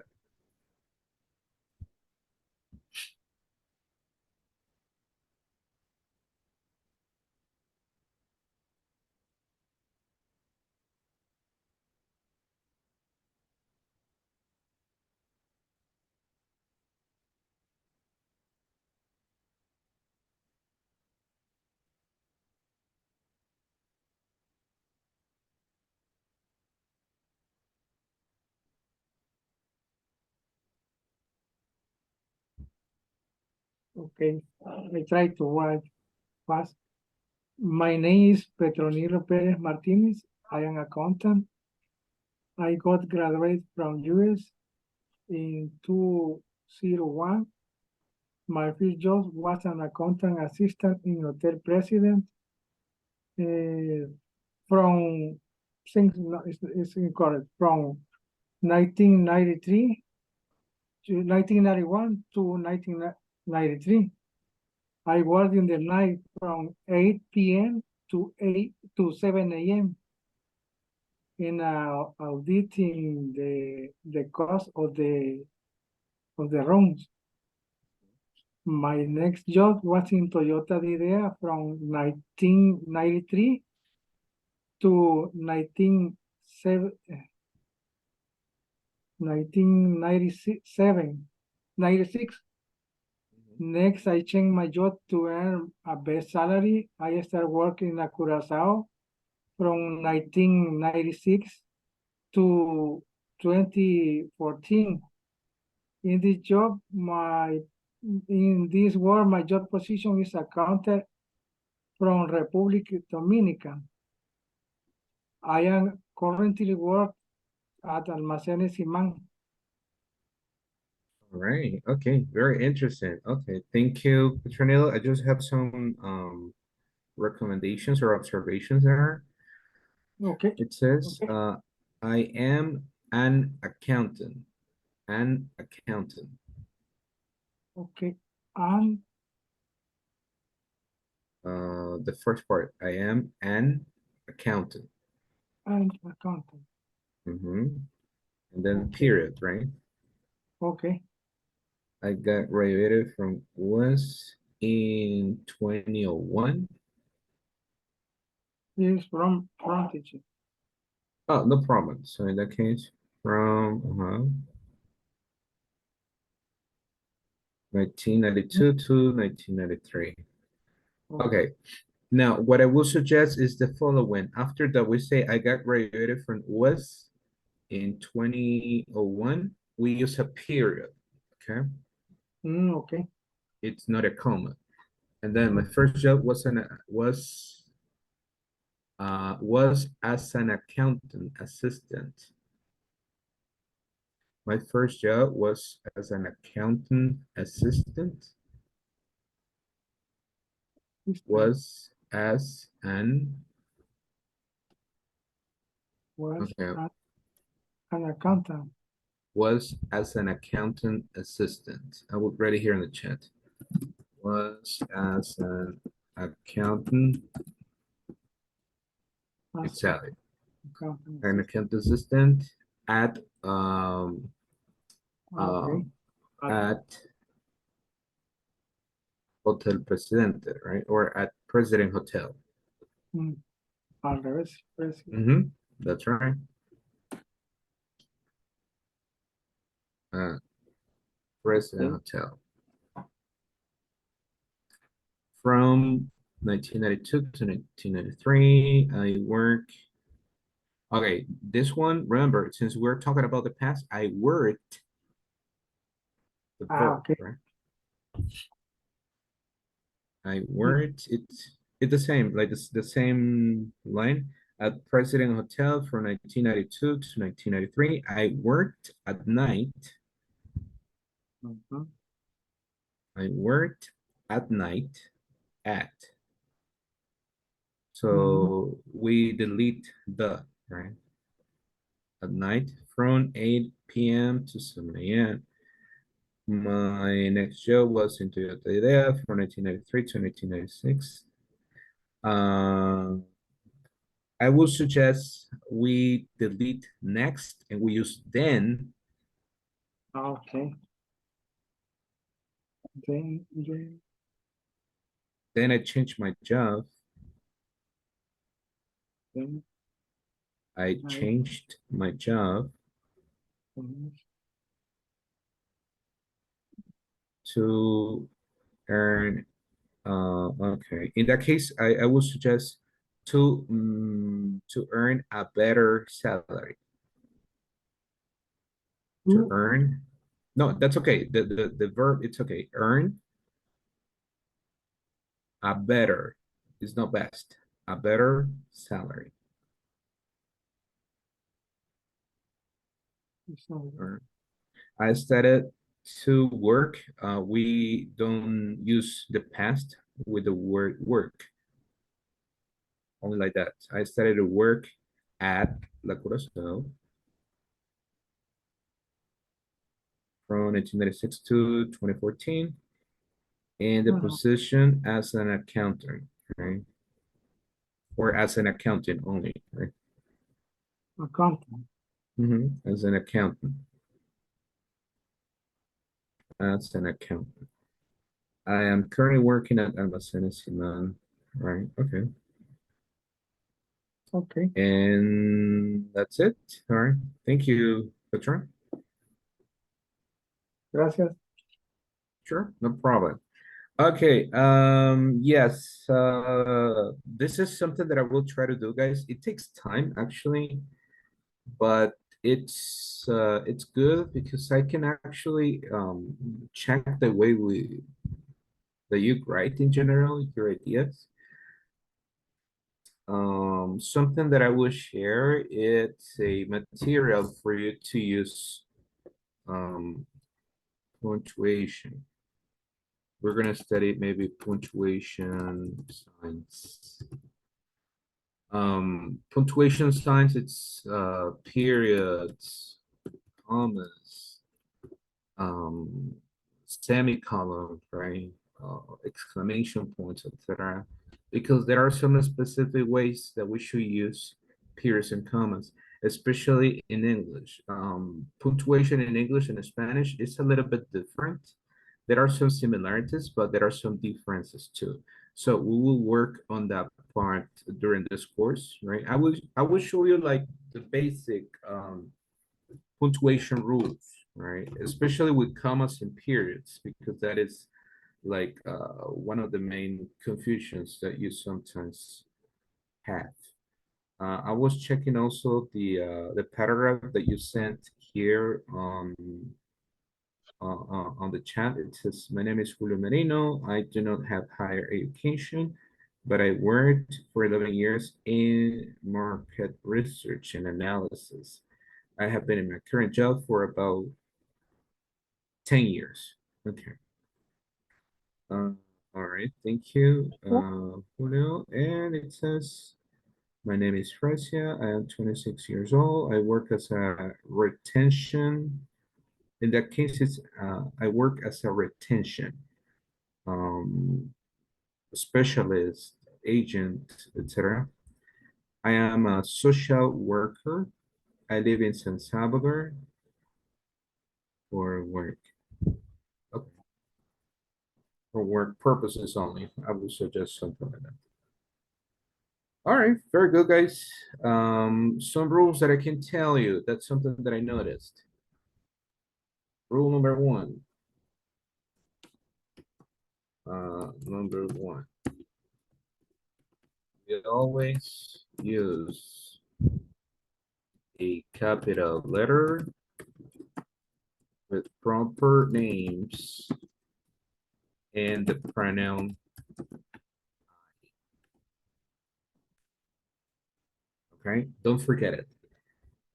Okay, I try to write fast. My name is Petronilo Perez Martinez. I am accountant. I got graduated from US in 2001. My first job was an accountant assistant in Hotel President. From, things it's incorrect, from 1993 to 1991 to 1993. I worked in the night from 8 p.m. to 7 a.m. in auditing the cost of the rooms. My next job was in Toyota Idea from 1993 to 1997, 96. Next, I changed my job to earn a best salary. I started working in Curaçao from 1996 to 2014. In this job, in this work, my job position is accountant from Republic Dominican. I am currently work at Almacenes Simán. All right. Okay. Very interesting. Okay. Thank you, Petronilo. I just have some recommendations or observations there. Okay. It says, Okay. I am an accountant. An accountant. Okay. And The first part, I am an accountant. accountant. And then Okay. period, right? Okay. I got graduated from US in 2001. This is from teacher. Oh, no problem. So in that case, from 1992 to 1993. Okay. Now, what I will suggest is the following. After that, we say I got graduated from US in 2001. We use a period, okay? Okay. It's not a comma. And then my first job was as an accountant assistant. My first job was as an accountant assistant. Was as an An accountant. Was as an accountant assistant. I will write it here in the chat. Was as an accountant. It's Sally. An accountant assistant at at Hotel Presidente, right? Or at President Hotel. That's right. President Hotel. From 1992 to 1993, I work. Okay, this one, remember, since we're talking about the past, I worked the verb, right? I worked, it's the same, like the same line. At President Hotel from 1992 to 1993, I worked at night. I worked at night at. So we delete the, right? At night from 8 p.m. to 7 a.m. My next job was in Toyota Idea from 1993 to 1996. I would suggest we delete next and we use then. Okay. Then I changed my job. I changed my job to earn, okay. In that case, I would suggest to earn a better salary. To earn, no, that's okay. The verb, it's okay. Earn a better, it's not best, a better salary. So, Or I started to work. We don't use the past with the word work. Only like that. I started to work at La Curaçao from 1996 to 2014, and the position as an accountant, right? Or as an accountant only, right? accountant. As an accountant. As an accountant. I am currently working at Almacenes Siman, right? Okay. Okay. And that's it. All right. Thank you, Petron. Gracias. Sure, no problem. Okay, yes, this is something that I will try to do, guys. It takes time actually, but it's good because I can actually check the way that you write in general, your ideas. Something that I will share, it's a material for you to use punctuation. We're gonna study maybe punctuation signs. Punctuation signs, it's periods, commas, semicolon, right? Exclamation points, etc. Because there are some specific ways that we should use periods and commas, especially in English. Punctuation in English and Spanish is a little bit different. There are some similarities, but there are some differences too. So we will work on that part during this course, right? I will show you like the basic punctuation rules, right? Especially with commas and periods, because that is like one of the main confusions that you sometimes have. I was checking also the paragraph that you sent here on the chat. It says, my name is Julio Merino. I do not have higher education, but I worked for 11 years in market research and analysis. I have been in my current job for about 10 years. Okay. All right, thank you, Julio. And it says, my name is Fresia. I am 26 years old. I work as a retention. In that case, it's I work as a retention specialist, agent, etc. I am a social worker. I live in San Salvador for work. Okay. For work purposes only. I would suggest something like that. All right, very good, guys. Some rules that I can tell you. That's something that I noticed. Rule number one. Number one. We always use a capital letter with proper names and the pronoun I. Okay, don't forget it.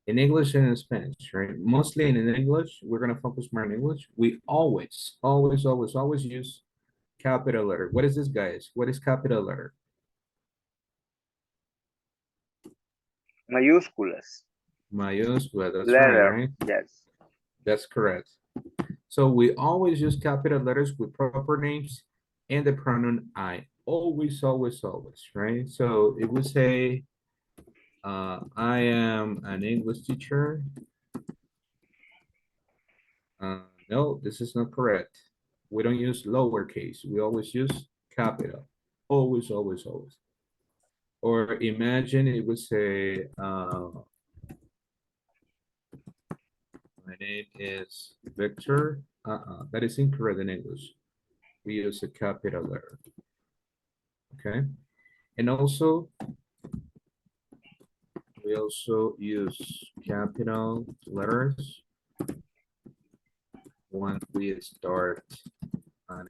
In English and in Spanish, right? Mostly in English, we're gonna focus more on English. We always, always, always, always use capital letter. What is this, guys? What is capital letter? Mayúsculas. Mayúscula, that's right, Letter. right? Yes. That's correct. So we always use capital letters with proper names and the pronoun I. Always, always, always, right? So if we say, I am an English teacher. No, this is not correct. We don't use lowercase. We always use capital. Always, always, always. Or imagine it would say, my name is Victor. That is incorrect in English. We use a capital letter. Okay. And also, we also use capital letters when we start an idea.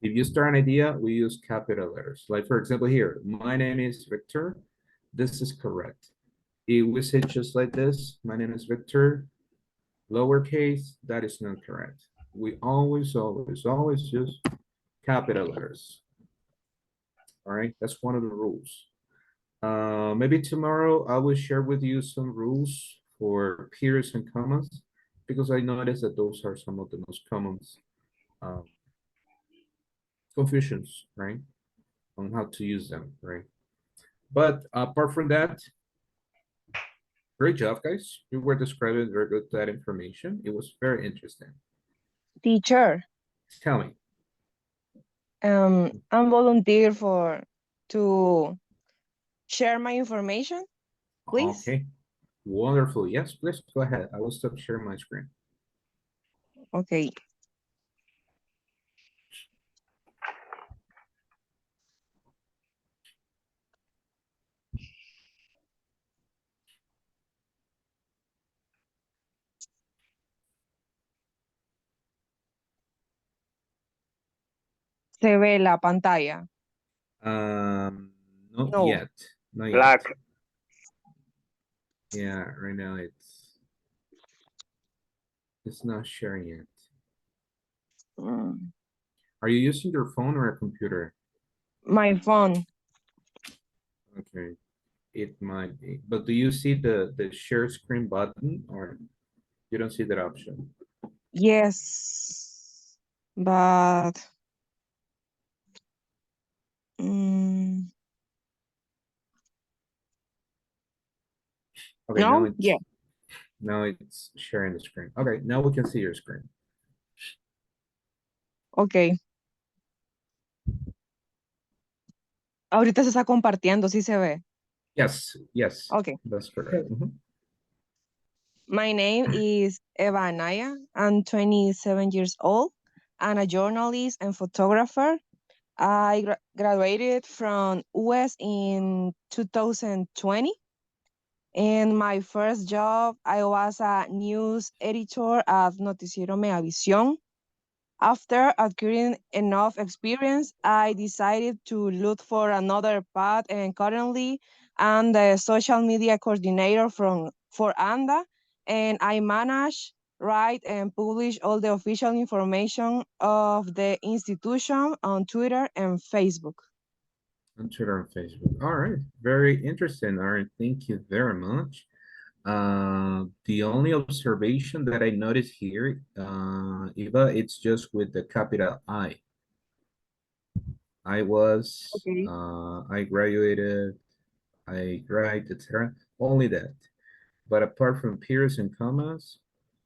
If you start an idea, we use capital letters. Like for example here, my name is Victor. This is correct. If we say just like this, my name is Victor, lowercase, that is not correct. We always use capital letters. All right, that's one of the rules. Maybe tomorrow I will share with you some rules for periods and commas, because I noticed that those are some of the most common confusions, right? On how to use them, right? But apart from that, great job, guys. You were describing very good that information. It was very interesting. Teacher, Tell me. I'm volunteer to share my information, please. Okay, wonderful. Yes, please go ahead. I will stop sharing my screen. Okay. Se ve la pantalla. Not No. yet. Not Black. yet. Yeah, right now it's not sharing yet. Mm, Are you using your phone or a computer? My phone. Okay, it might be. But do you see the share screen button, or you don't see that option? Yes. But mm, Okay, no? Yeah. now it's sharing the screen. Okay, now we can see your screen. Ok. Ahorita se está compartiendo, sí se ve. Yes, Okay. that's correct. My name is Eva Anaya. I'm 27 years old. I'm a journalist and photographer. I graduated from US in 2020. In my first job, I was a news editor at Noticiero Megavisión. After acquiring enough experience, I decided to look for another path, and currently I'm the social media coordinator for ANDA, and I manage, write, and publish all the official information of the institution on Twitter and Facebook. On Twitter and Facebook. All right, very interesting. All right, thank you very much. The only observation that I noticed here, Eva, it's just with the capital I. Okay. I graduated, I write, etc. Only that. But apart from periods and commas,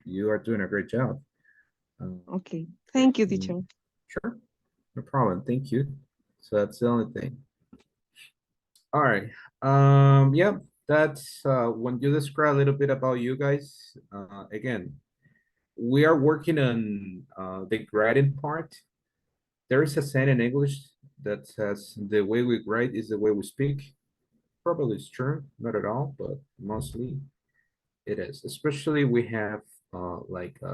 you are doing a great job. Okay. Thank you, mm, teacher. Sure, no problem. Thank you. So that's the only thing. All right. Yeah, that's when you describe a little bit about you guys. Again, we are working on the grading part. There is a saying in English that says the way we write is the way we speak. Probably it's true, not at all, but mostly it is. Especially we have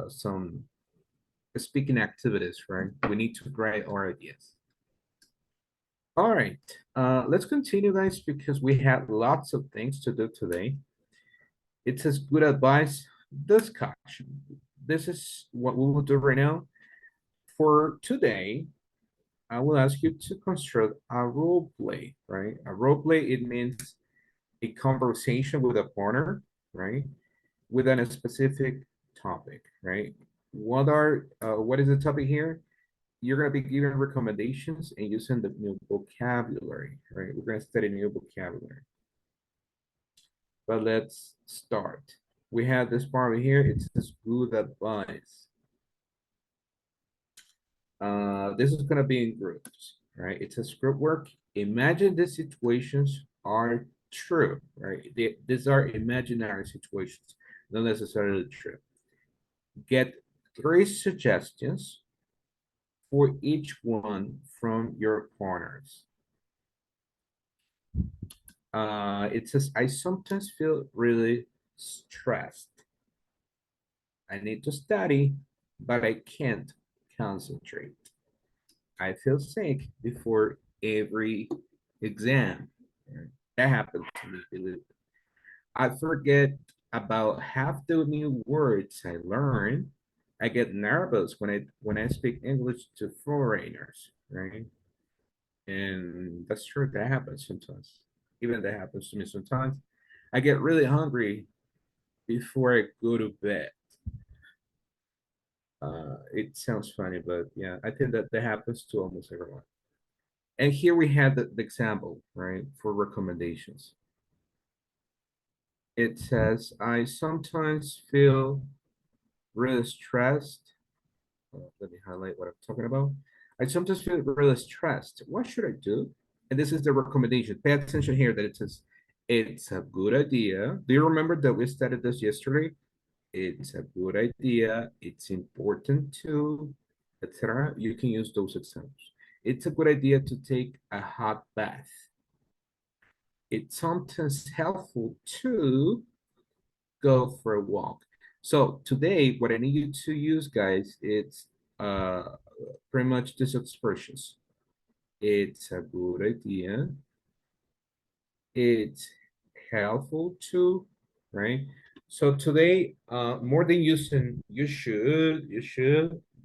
some speaking activities, right? We need to grade our ideas. All right, let's continue, guys, because we have lots of things to do today. It says good advice discussion. This is what we will do right now. For today, I will ask you to construct a role play, right? A role play, it means a conversation with a partner, right? With a specific topic, right? What is the topic here? You're gonna be given recommendations and using the new vocabulary, right? We're gonna study new vocabulary. But let's start. We have this part right here. It says good advice. This is gonna be in groups, right? It's a group work. Imagine the situations are true, right? These are imaginary situations, not necessarily true. Get 3 suggestions for each one from your partners. It says, I sometimes feel really stressed. I need to study, but I can't concentrate. I feel sick before every exam. That happened to me, believe it. I forget about half the new words I learn. I get nervous when I speak English to foreigners, right? And that's true. That happens sometimes. Even that happens to me sometimes. I get really hungry before I go to bed. It sounds funny, but yeah, I think that happens to almost everyone. And here we have the example, right, for recommendations. It says, I sometimes feel really stressed. Let me highlight what I'm talking about. I sometimes feel really stressed. What should I do? And this is the recommendation. Pay attention here that it says, it's a good idea. Do you remember that we studied this yesterday? It's a good idea. It's important to, etc. You can use those examples. It's a good idea to take a hot bath. It's sometimes helpful to go for a walk. So today, what I need you to use, guys, it's pretty much these expressions. It's a good idea. It's helpful to, right? So today, more than using you should,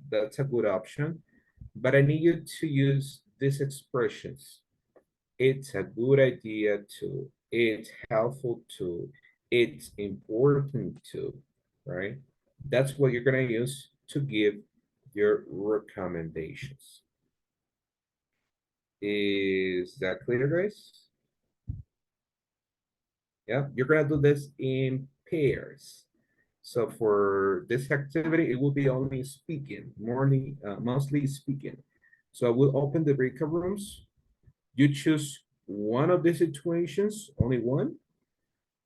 that's a good option. But I need you to use these expressions. It's a good idea to, it's helpful to, it's important to, right? That's what you're gonna use to give your recommendations. Is that clear, guys? Yeah, you're gonna do this in pairs. So for this activity, it will be only speaking, mostly speaking. So I will open the breakout rooms. You choose one of the situations, only one,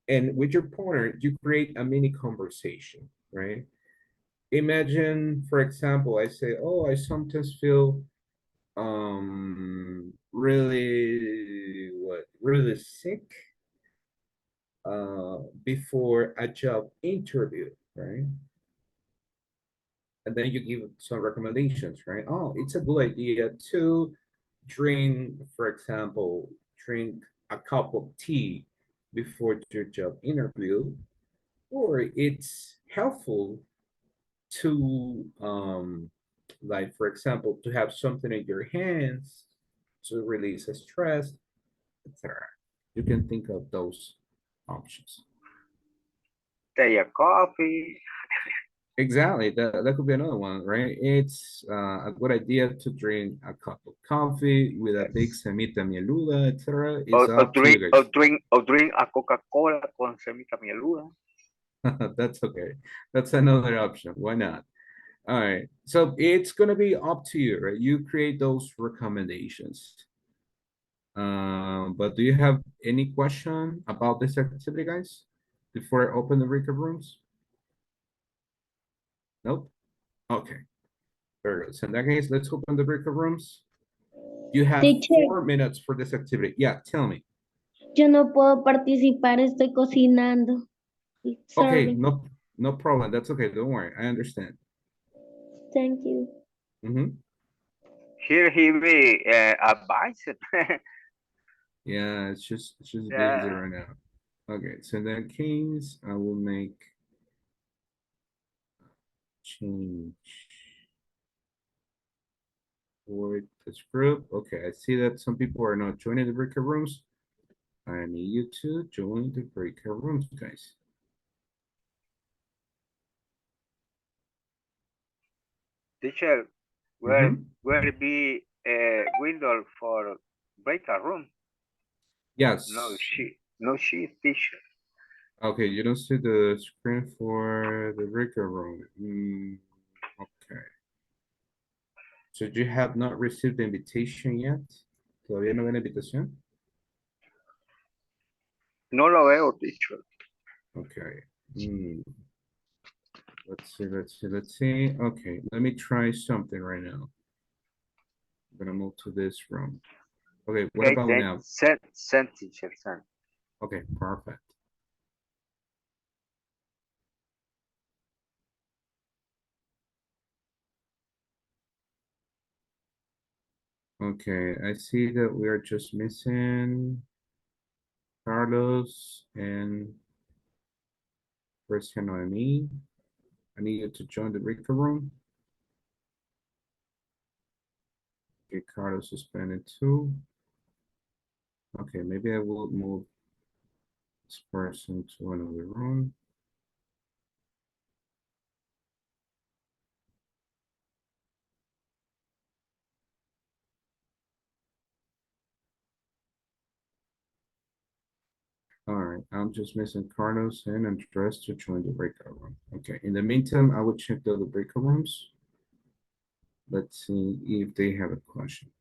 and with your partner, you create a mini conversation, right? Imagine, for example, I say, oh, I sometimes feel really sick before a job interview, right? And then you give some recommendations, right? Oh, it's a good idea to drink, for example, drink a cup of tea before your job interview, or it's helpful to, like, for example, to have something in your hands to release stress, etc. You can think of those options. Take a coffee. Exactly, that could be another one, right? It's a good idea to drink a cup of coffee with a big Yes. semita mieluda, etc. It's up to Drink you guys. drink a Coca-Cola con semita mieluda. That's okay. That's another option. Why not? All right. So it's gonna be up to you, right? You create those recommendations. But do you have any question about this activity, guys? Before I open the recap rooms? Nope. Okay. Very good. So in that case, let's open the recap rooms. You have Teacher, 4 minutes for this activity. Yeah, tell me. yo no puedo participar, estoy cocinando. Okay, Sorry. no problem. That's okay. Don't worry. I understand. Thank you. Here he be advised. Yeah, it's just busy Yeah. right now. Okay, so in that case, I will make change for this group. Okay, I see that some people are not joining the breakout rooms. I need you to join the breakout rooms, guys. Teacher, where be a window for breakout room? Yes. No sheet, teacher. Okay, you don't see the screen for the breakout room. Okay. So you have not received the invitation yet? ¿Todavía no ven la invitación? No lo veo, teacher. Okay. Let's see. Okay, let me try something right now. I'm gonna move to this room. Okay, what about then now? send teacher, send. Okay, perfect. Okay, I see that we are just missing Carlos and Christian Noemi. I need you to join the breakout room. Okay, Carlos suspended too. Okay, maybe I will move this person to another room. All right, I'm just missing Carlos and Andres to join the breakout room. Okay, in the meantime, I will check the other breakout rooms. Let's see if they have a question.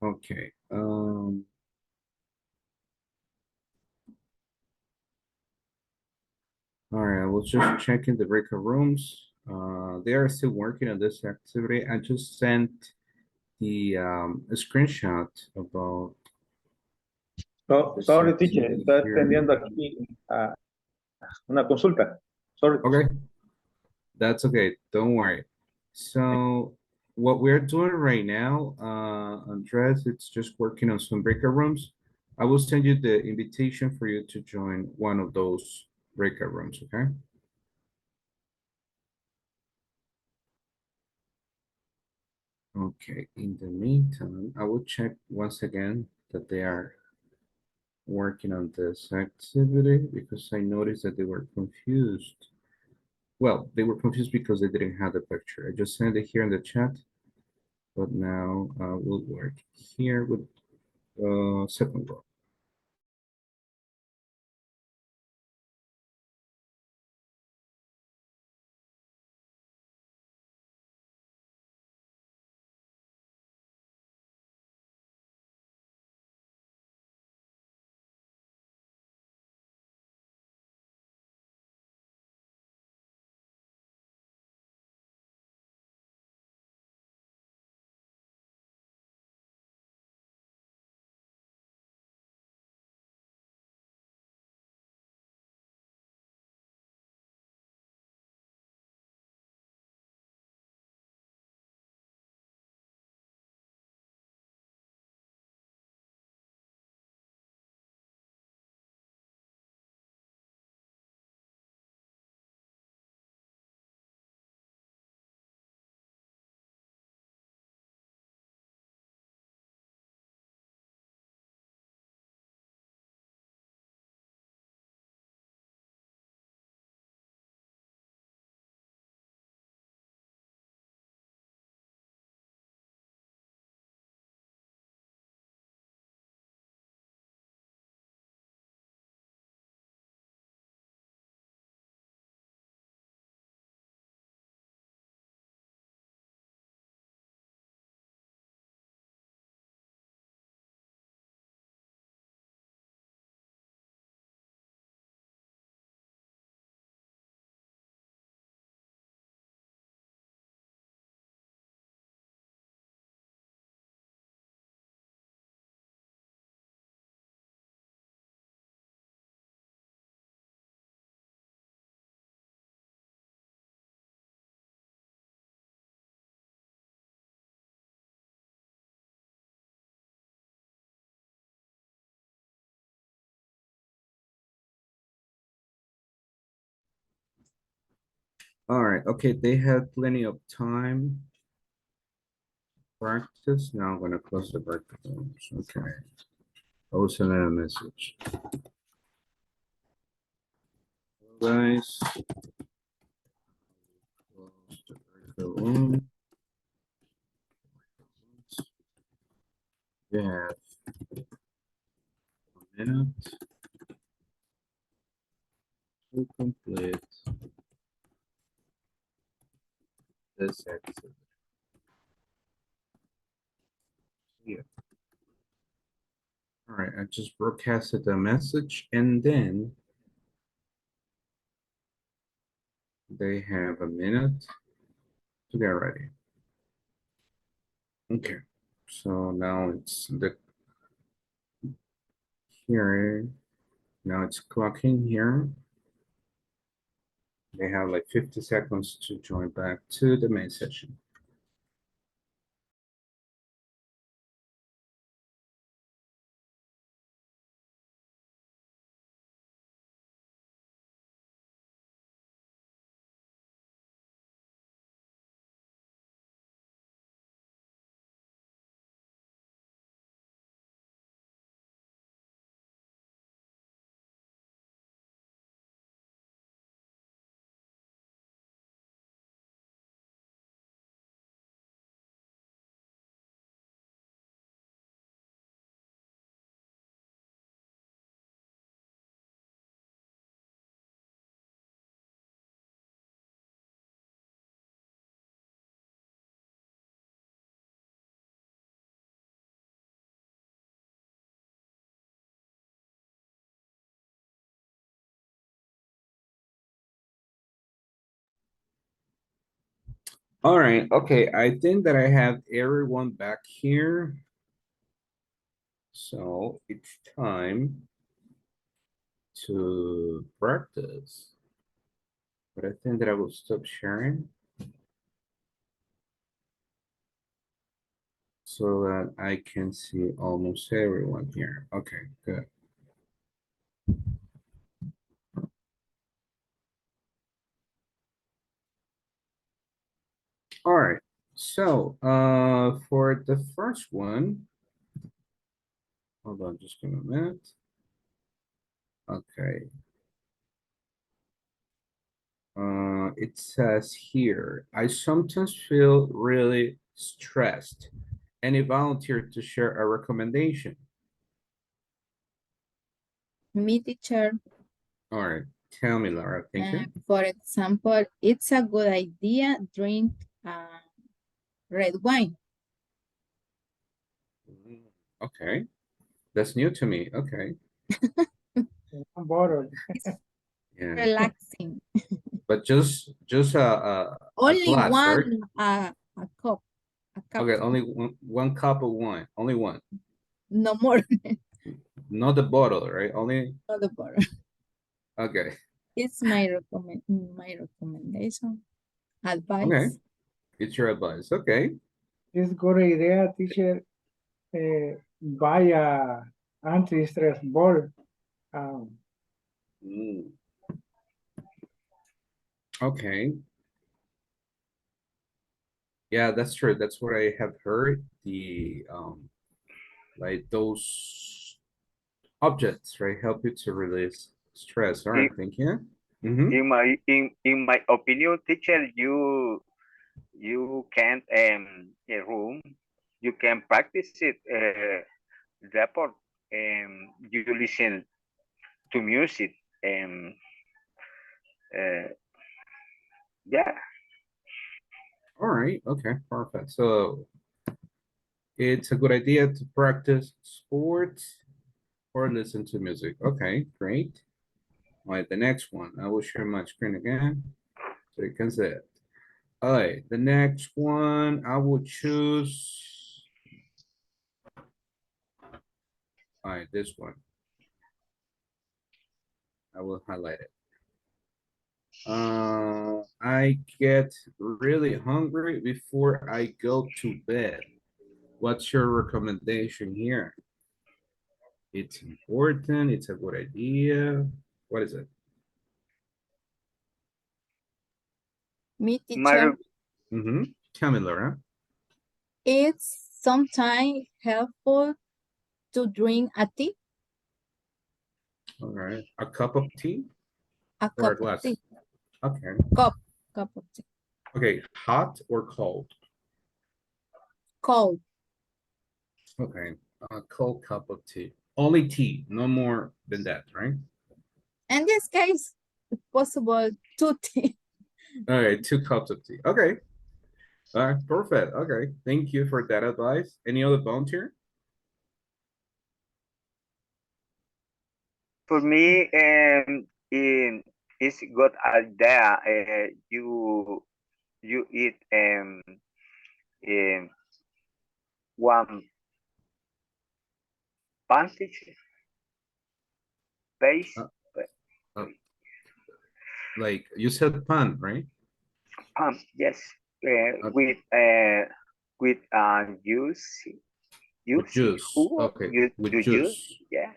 Okay. All right, I was just checking the breakout rooms. They are still working on this activity. I just sent the a screenshot about this Sorry, teacher, activity está here. atendiendo aquí una consulta. Sorry. Okay, that's okay. Don't worry. So what we're doing right now, Andres, it's just working on some breakout rooms. I will send you the invitation for you to join one of those breakout rooms, okay? Okay, in the meantime, I will check once again that they are working on this activity because I noticed that they were confused. Well, they were confused because they didn't have the picture. I just sent it here in the chat, but now we'll work here with second row. All right, okay, they had plenty of time. Practice. Now I'm gonna close the breakfast. Okay. I'll send a message. Guys. Close the breakout room. We have a minute to complete this exercise. Yeah. All right, I just broadcasted the message and then they have a minute to get ready. Okay, so now it's the here. Now it's clocking here. They have like 50 seconds to join back to the main session. All right, okay, I think that I have everyone back here. So it's time to practice. But I think that I will stop sharing so that I can see almost everyone here. Okay, good. All right, so for the first one, hold on just a minute. Okay. It says here, I sometimes feel really stressed. Any volunteer to share a recommendation? Me, teacher. All right, tell me, Laura, thank you. For example, it's a good idea drink red wine. Okay, that's new to me. Okay, One bottle. yeah, Relaxing. but just a Only glass, right? one a cup. A cup. Okay, only one cup of wine, only one. No more. Not the bottle, right? Only. Not the bottle. Okay. It's my recommendation. Advice. Okay, it's your advice. Okay. It's good idea, teacher. Buy a anti-stress ball. Mm. Okay. Yeah, that's true. That's what I have heard. The like those objects, right, help you to release stress. All right, thank you. In my opinion, teacher, you can't a room, you can practice it report, you listen to music, and yeah. All right, okay, perfect. So it's a good idea to practice sports or listen to music. Okay, great. All right, the next one. I will share my screen again so you can see it. All right, the next one, I will choose. All right, this one. I will highlight it. I get really hungry before I go to bed. What's your recommendation here? It's important, it's a good idea. What is it? Me, My teacher, Mm-hmm. Tell me, Laura. it's sometimes helpful to drink a tea, All right. A cup of tea a or a cup of glass? tea, Okay. cup of tea, Okay. Hot or cold? cold. Okay. A cold cup of tea. Only tea, no more than that, right? In this case, if possible, two tea. All right. 2 cups of tea. Okay. All right. Perfect. Okay. Thank you for that advice. Any other volunteer? For me, it's good idea. You eat um one pancake base Uh, uh, like you said pan, right? yes, Okay. with juice With juicy juice. jugo, Okay. With you juice, juice. yeah,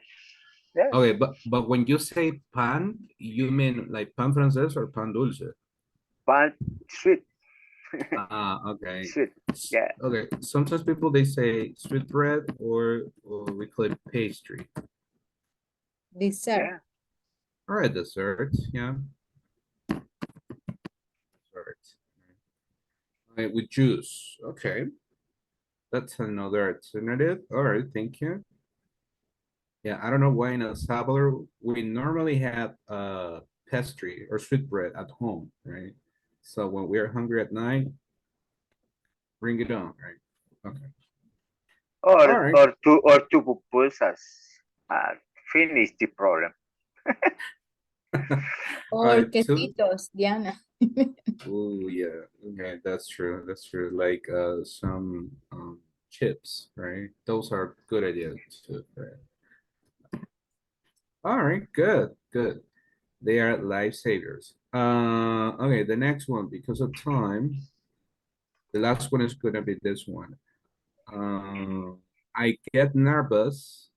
yeah. Okay, but when you say pan, you mean like pan francés or pan dulce? Pan sweet, Ah, okay. sweet, yeah. Okay. Sometimes people they say sweet bread or we call it pastry. Dessert. Yeah. All right, dessert. Yeah, dessert. All right, with juice. Okay, that's another alternative. All right, thank you. Yeah, I don't know why in El Salvador we normally have pastry or sweet bread at home, right? So when we're hungry at night, bring it on, right? Okay. All right. Or two pupusas. Finish the problem. All Or right, two. quesitos, Diana. Oh yeah, okay, that's true. That's true. Like some chips, right? Those are good ideas too. Right? All right, good, good. They are lifesavers. Okay, the next one, because of time, the last one is gonna be this one. I get nervous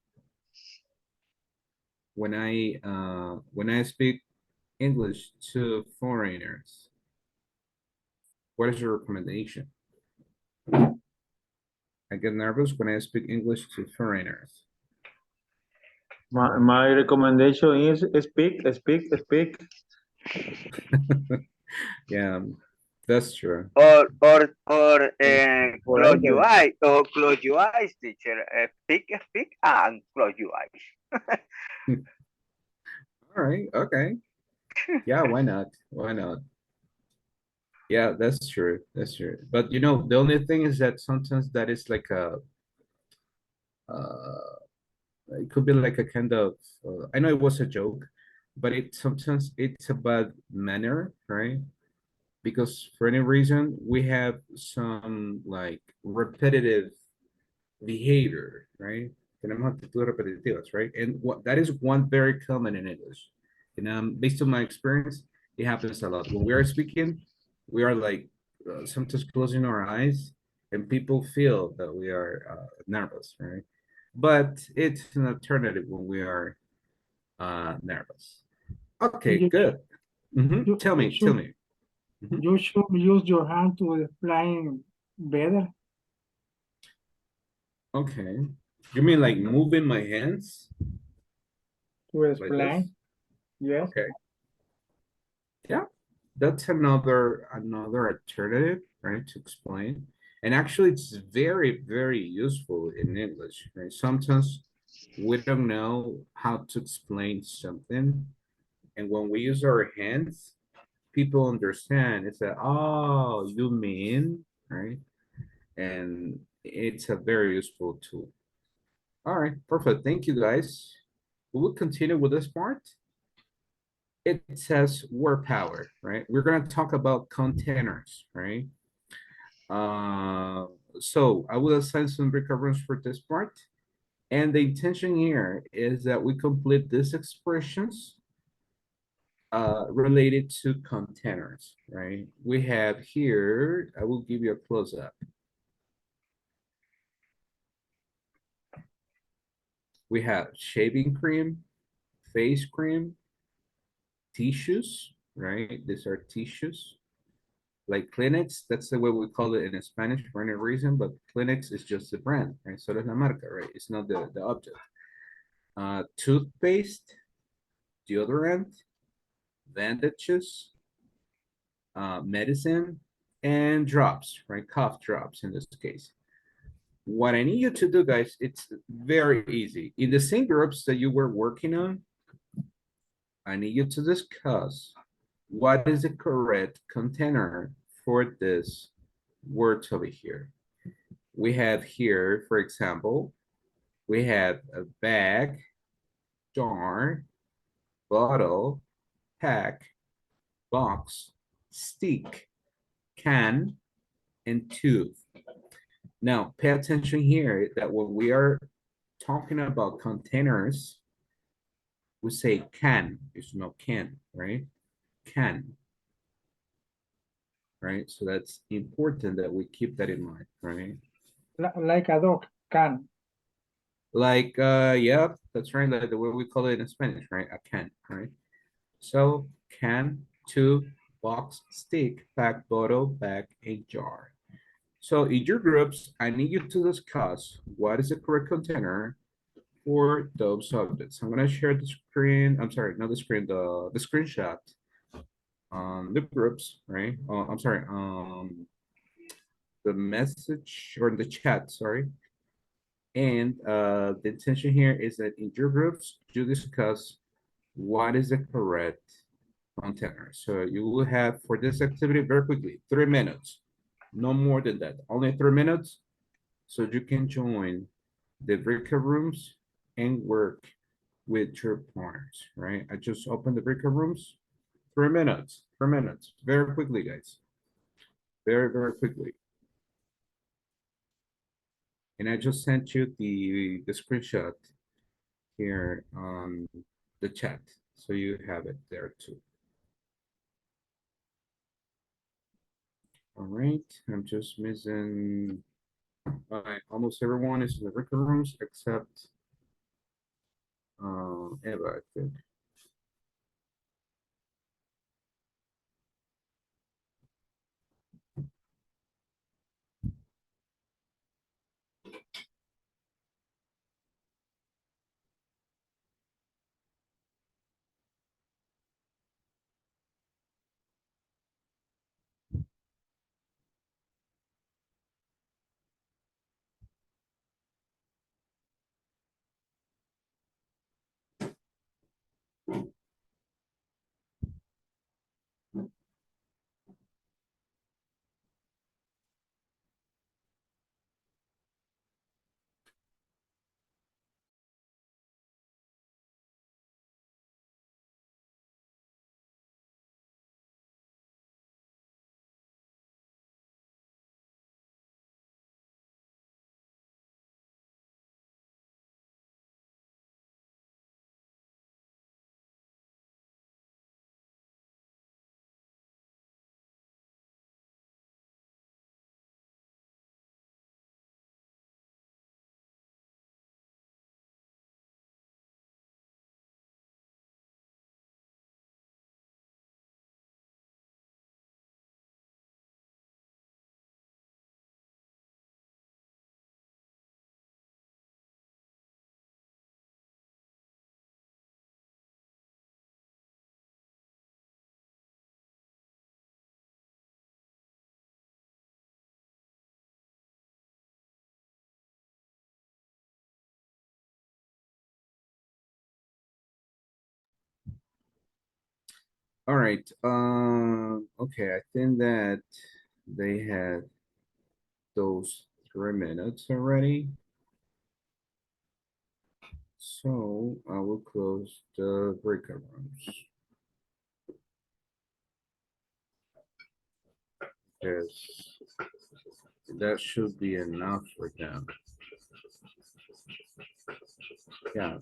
when I speak English to foreigners. What is your recommendation? I get nervous when I speak English to foreigners. My recommendation is speak. Yeah, that's true. Forever. Close your eyes, teacher. Speak and close your eyes. All right, okay. Yeah, why not? Why not? Yeah, that's true. That's true. But you know, the only thing is that sometimes that is like a uh it could be like a kind of I know it was a joke, but it sometimes it's a bad manner, right? Because for any reason we have some like repetitive behavior, right? Tenemos actitudes repetitivas, right? And what that is one very common in English. And based on my experience, it happens a lot. When we are speaking, we are like sometimes closing our eyes, and people feel that we are nervous, right? But it's an alternative when we are nervous. Okay, You, good. Tell you me, tell should me. Mhm. you should use your hand to explain better Okay. You mean like moving my hands to like this? explain. Yes. Okay. Yeah, that's another alternative, right, to explain. And actually, it's very, very useful in English, right? Sometimes we don't know how to explain something, and when we use our hands, people understand. It's that, oh, you mean, right? And it's a very useful tool. All right, perfect. Thank you, guys. We will continue with this part. It says word power, right? We're going to talk about containers, right? Uh, so I will assign some recurrence for this part. And the intention here is that we complete these expressions related to containers, right? We have here, I will give you a close-up. We have shaving cream, face cream, tissues, right? These are tissues. Like Kleenex, that's the way we call it in Spanish for any reason, but Kleenex is just the brand, right? So that's la marca, right? It's not the object. Toothpaste, deodorant, bandages, medicine, and drops, right? Cough drops in this case. What I need you to do, guys, it's very easy. In the same groups that you were working on, I need you to discuss what is the correct container for this word over here. We have here, for example, we have a bag, jar, bottle, pack, box, stick, can, and tube. Now, pay attention here that when we are talking about containers, we say can, it's not can, right? Can, right? So that's important that we keep that in mind, right? Like a dog, can. Like, yeah, that's right, like the way we call it in Spanish, right? A can, right? So can, tube, box, stick, pack, bottle, bag, and jar. So in your groups, I need you to discuss what is the correct container for those subjects. I'm gonna share the screen, I'm sorry, not the screen, the screenshot on the groups, right? I'm sorry, the message or the chat, sorry. And the intention here is that in your groups, you discuss what is the correct container. So you will have for this activity very quickly, 3 minutes, no more than that, only 3 minutes. So you can join the breakout rooms and work with your partners, right? I just opened the breakout rooms, 3 minutes, 3 minutes, very quickly, guys. Very, very quickly. And I just sent you the screenshot here on the chat. So you have it there too. All right, I'm just missing, almost everyone is in the breakout rooms except Eva, I think. All right, okay, I think that they had those 3 minutes already. So I will close the breakout rooms. Yes, that should be enough for them. Yeah,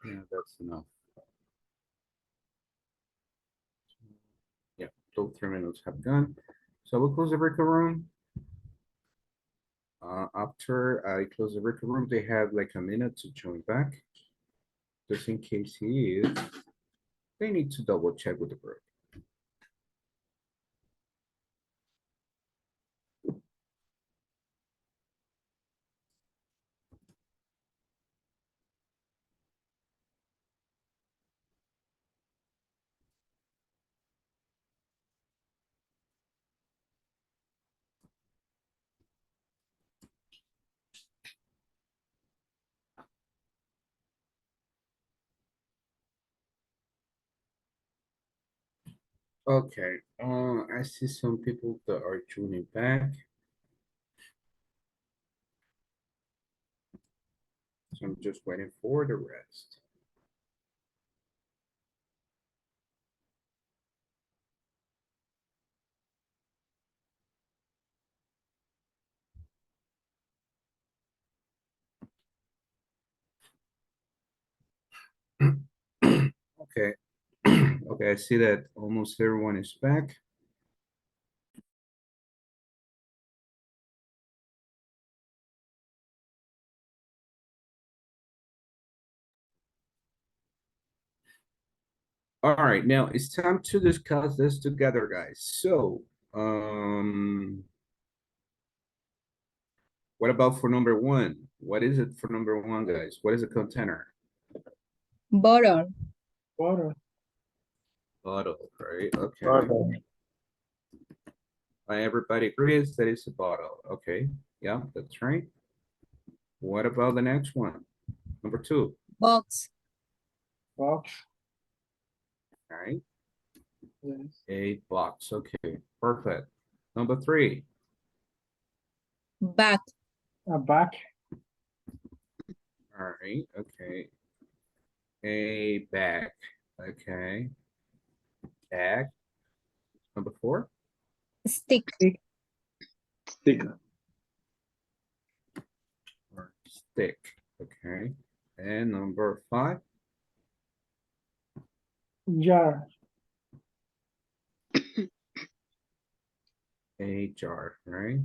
yeah, that's enough. Yeah, those 3 minutes have gone. So we'll close the breakout room. After I close the breakout room, they have like a minute to join back. Just in case he is, they need to double check with the group. Okay, I see some people that are tuning back. So I'm just waiting for the rest. Okay. Okay, I see that almost everyone is back. All right, now it's time to discuss this together, guys. So, what about for number one? What is it for number one, guys? What is a container? Bottle. Water. Bottle, right? Okay. Bottle. Everybody agrees that it's a bottle. Okay, yeah, that's right. What about the next one? Number two, Box. Box. all right? Yes. A box, okay, perfect. Number three, Bag. A bag. all right, okay. A bag, okay. Bag. Number four, Stick. Stick. or stick, okay. And number five, Jar. a jar, right?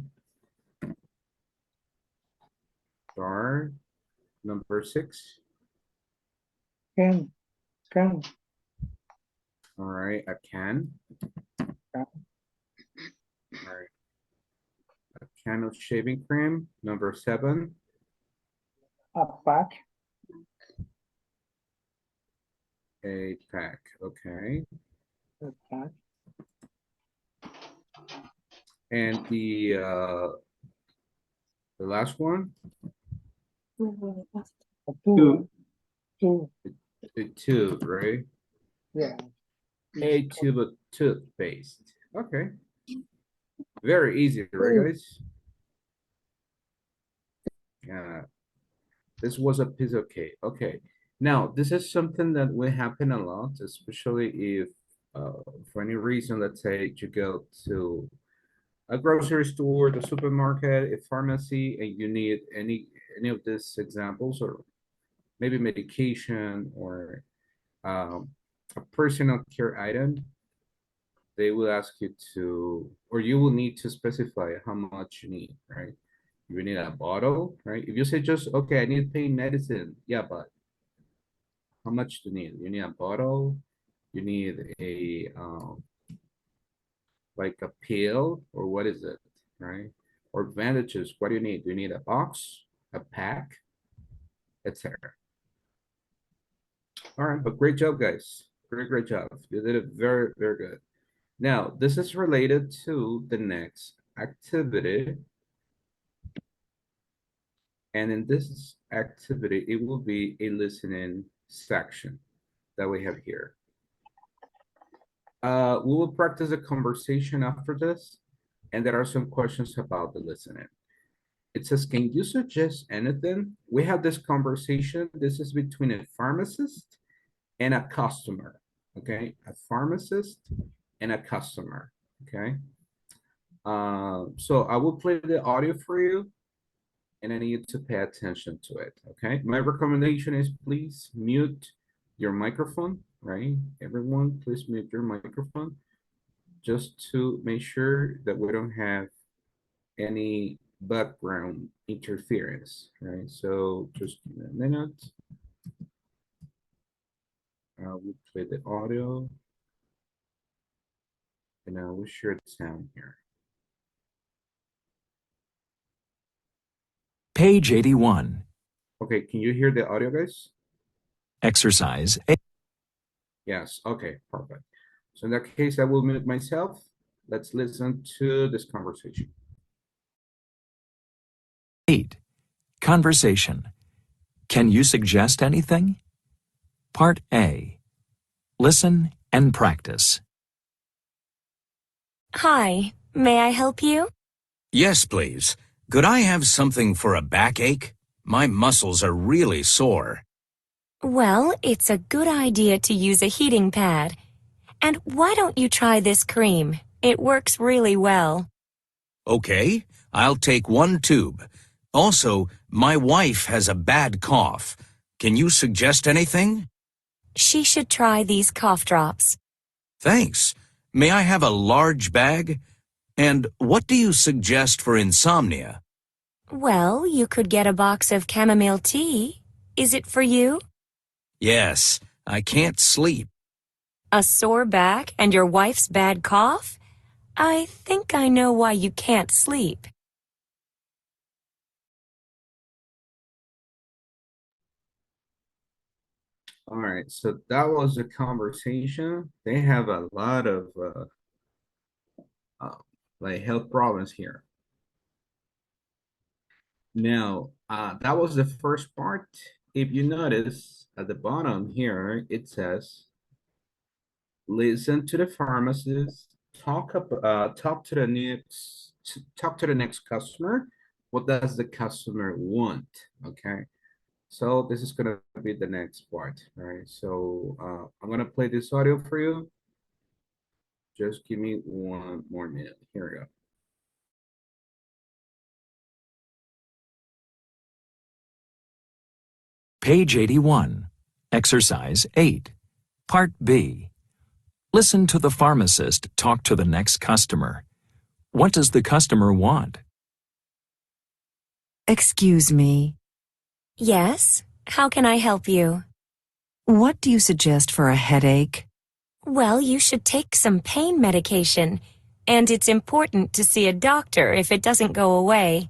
Jar. Number six, Can. Can. all right, a can. Can. All right. A can of shaving cream. Number seven, A pack. a pack, okay. A pack. And the last one, A tube. Two. the tube, right? Yeah. A tube of toothpaste. Okay. Very easy, right, guys? Yeah. This was a piece of cake. Okay. Now, this is something that will happen a lot, especially if, for any reason, let's say you go to a grocery store, the supermarket, a pharmacy, and you need any of these examples, or maybe medication or a personal care item, they will ask you to, or you will need to specify how much you need, right? You need a bottle, right? If you say just, okay, I need pain medicine, yeah, but how much do you need? You need a bottle, you need a, like a pill, or what is it, right? Or bandages, what do you need? Do you need a box, a pack, etc.? All right, but great job, guys. Great job. You did it very good. Now, this is related to the next activity. And in this activity, it will be a listening section that we have here. We will practice a conversation after this, and there are some questions about the listening. It says, can you suggest anything? We have this conversation. This is between a pharmacist and a customer, okay? A pharmacist and a customer, okay? So I will play the audio for you, and I need you to pay attention to it, okay? My recommendation is please mute your microphone, right? Everyone, please mute your microphone just to make sure that we don't have any background interference, right? So just give me a minute. I will play the audio and I will share the sound here. Page 81. Okay, can you hear the audio, guys? Exercise Yes, okay, perfect. So in that case, I will mute myself. Let's listen to this conversation. 8. Conversation. Can you suggest anything? Part A. Listen and practice. Hi, may I help you? Yes, please. Could I have something for a backache? My muscles are really sore. Well, it's a good idea to use a heating pad. And why don't you try this cream? It works really well. Okay, I'll take 1 tube. Also, my wife has a bad cough. Can you suggest anything? She should try these cough drops. Thanks. May I have a large bag? And what do you suggest for insomnia? Well, you could get a box of chamomile tea. Is it for you? Yes, I can't sleep. A sore back and your wife's bad cough? I think I know why you can't sleep. All right, so that was a conversation. They have a lot of like health problems here. Now, that was the first part. If you notice at the bottom here, it says, listen to the pharmacist, talk to the next customer. What does the customer want? Okay. So this is gonna be the next part, all right? So I'm gonna play this audio for you. Just give me 1 more minute. Here we go. Page 81, Exercise 8, Part B. Listen to the pharmacist talk to the next customer. What does the customer want? Excuse me, Yes? How can I help you? what do you suggest for a headache? Well, you should take some pain medication. And it's important to see a doctor if it doesn't go away.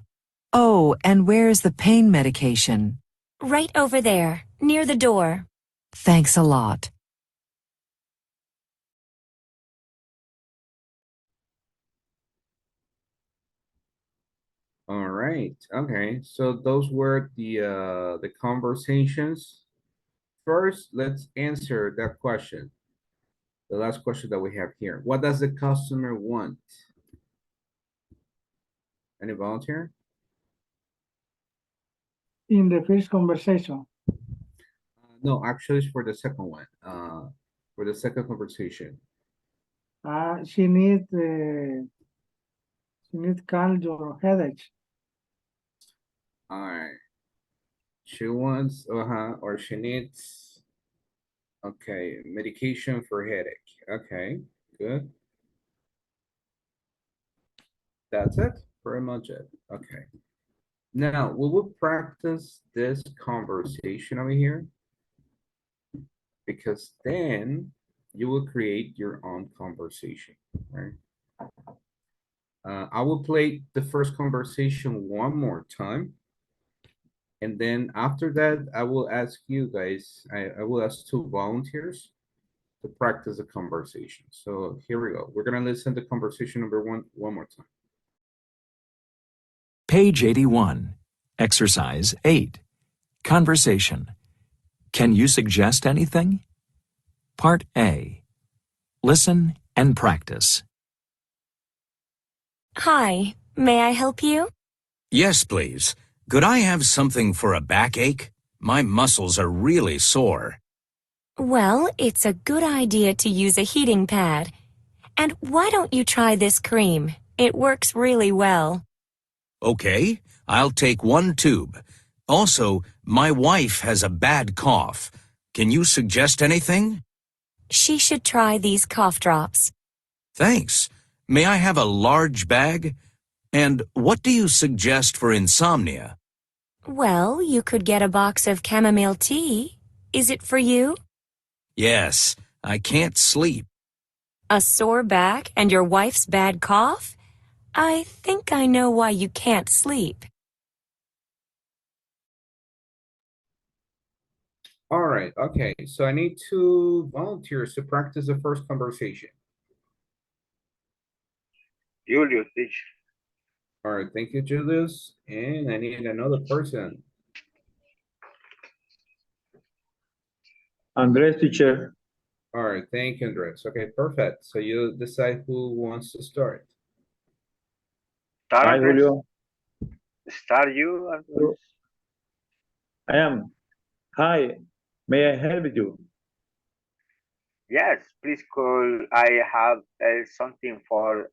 Oh, and where's the pain medication? Right over there, near the door. Thanks a lot. All right. Okay. So those were the conversations. First, let's answer that question. The last question that we have here. What does the customer want? Any volunteer? In the first conversation, No, actually it's for the second one. For the second conversation. she needs calm your headache. All right. She wants, or she needs, okay, medication for headache. Okay, good. That's it, pretty much it. Okay. Now, we will practice this conversation over here because then you will create your own conversation, right? I will play the first conversation 1 more time. And then after that, I will ask you guys, I will ask 2 volunteers to practice the conversation. So here we go. We're gonna listen to conversation number 1 more time. Page 81, Exercise 8, Conversation. Can you suggest anything? Part A. Listen and practice. Hi, may I help you? Yes, please. Could I have something for a backache? My muscles are really sore. Well, it's a good idea to use a heating pad. And why don't you try this cream? It works really well. Okay, I'll take 1 tube. Also, my wife has a bad cough. Can you suggest anything? She should try these cough drops. Thanks. May I have a large bag? And what do you suggest for insomnia? Well, you could get a box of chamomile tea. Is it for you? Yes, I can't sleep. A sore back and your wife's bad cough? I think I know why you can't sleep. All right, okay. So I need 2 volunteers to practice the first conversation. Julius, teacher. All right, thank you, Julius. And I need another person. Andres, teacher. All right, thank you, Andres. Okay, perfect. So you decide who wants to start. Start, Hi, Andres. Julio. Start you, Andres. I am. Hi, may I help you? Yes, please call. I have something for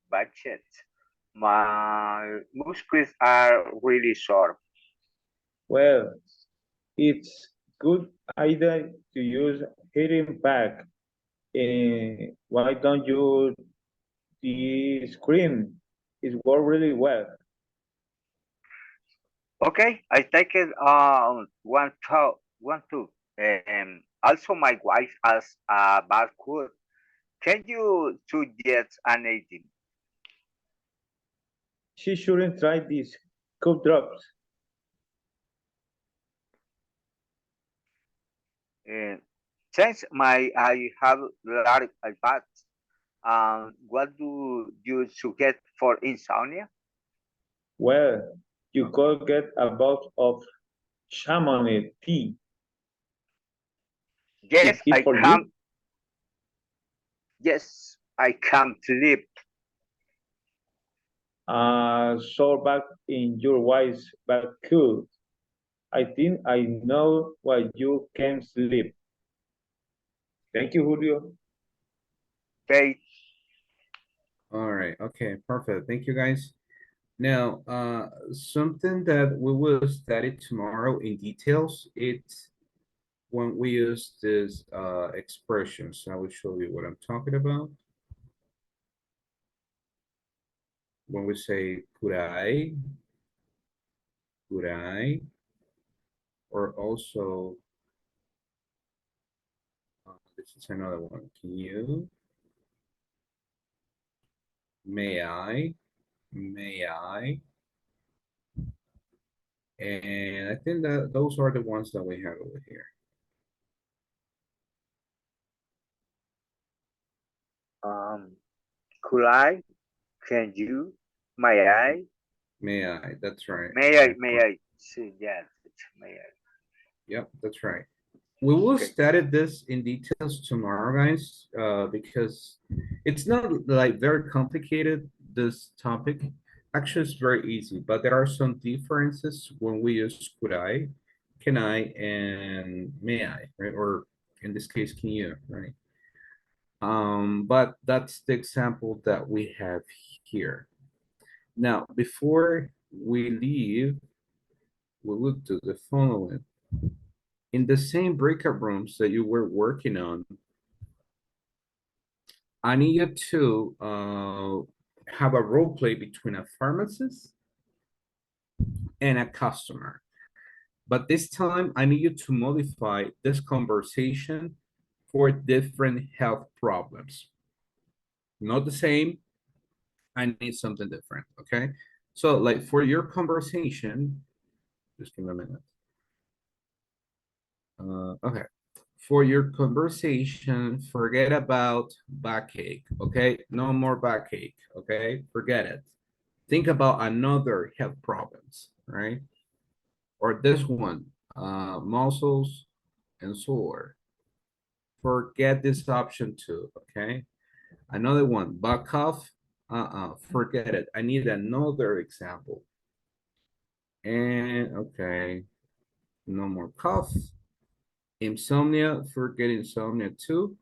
budget. My muscles are really sore. Well, it's good idea to use hearing pack. Why don't you the screen? It work really well. Okay, I take it one two. Also, my wife has a bad cold. Can you suggest anything? She shouldn't try these cough drops. Uh, since my I have large bad, what do you suggest for insomnia? Well, you could get a box of chamomile tea. Yes, It I for come. you. Yes, I come sleep. Sore back in your wife's back cool. I think I know why you can't sleep. Thank you, Julio. Okay, All right, okay, perfect. Thank you, guys. Now, something that we will study tomorrow in details, it's when we use this expressions. I will show you what I'm talking about. When we say could I, or also, this is another one. Can you, may I, and I think that those are the ones that we have over here. could I? Can you? May I? May I, that's right. May I? May I? See, yes, may I? Yep, that's right. We will Okay. study this in details tomorrow, guys, because it's not like very complicated, this topic. Actually, it's very easy, but there are some differences when we use could I, can I, and may I, right? Or in this case, can you, right? But that's the example that we have here. Now, before we leave, we will do the following. In the same breakout rooms that you were working on, I need you to have a role play between a pharmacist and a customer. But this time, I need you to modify this conversation for different health problems. Not the same, I need something different, okay? So like for your conversation, just give me a minute. Okay, for your conversation, forget about backache, okay? No more backache, okay? Forget it. Think about another health problems, right? Or this one, muscles and sore. Forget this option too, okay? Another one, back cough, forget it. I need another example. And okay, no more cough. Insomnia, forget insomnia too.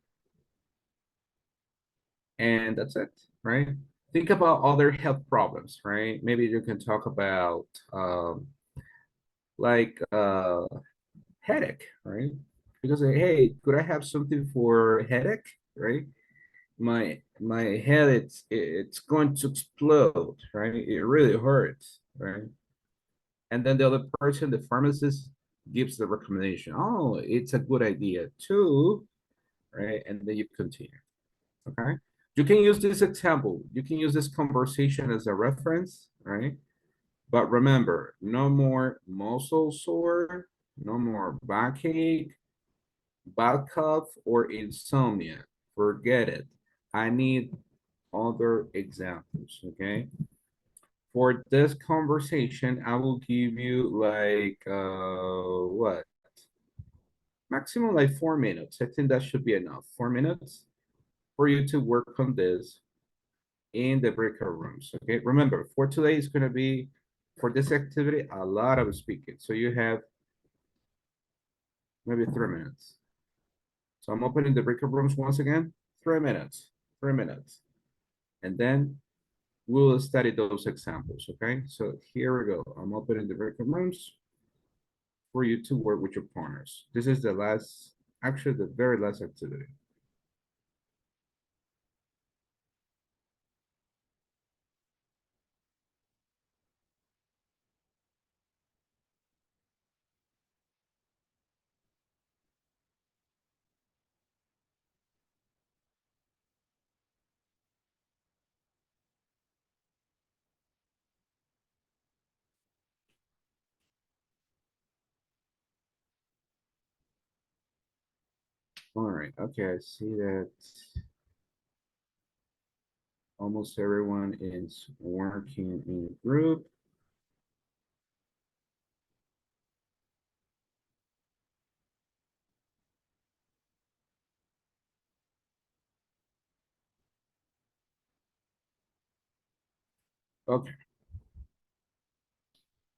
And that's it, right? Think about other health problems, right? Maybe you can talk about like headache, right? Because hey, could I have something for headache, right? My head, it's going to explode, right? It really hurts, right? And then the other person, the pharmacist, gives the recommendation. Oh, it's a good idea too, right? And then you continue. Okay. You can use this example. You can use this conversation as a reference, right? But remember, no more muscle sore, no more backache, bad cough, or insomnia. Forget it. I need other examples, okay? For this conversation, I will give you like, what? maximum like 4 minutes. I think that should be enough. 4 minutes for you to work on this in the breakout rooms. Okay, remember for today is going to be for this activity a lot of speaking. So you have maybe 3 minutes. So I'm opening the breakout rooms once again. 3 minutes. 3 minutes. And then we'll study those examples. Okay, so here we go. I'm opening the breakout rooms for you to work with your partners. This is the last, actually the very last activity. All right, okay, I see that almost everyone is working in a group. Okay.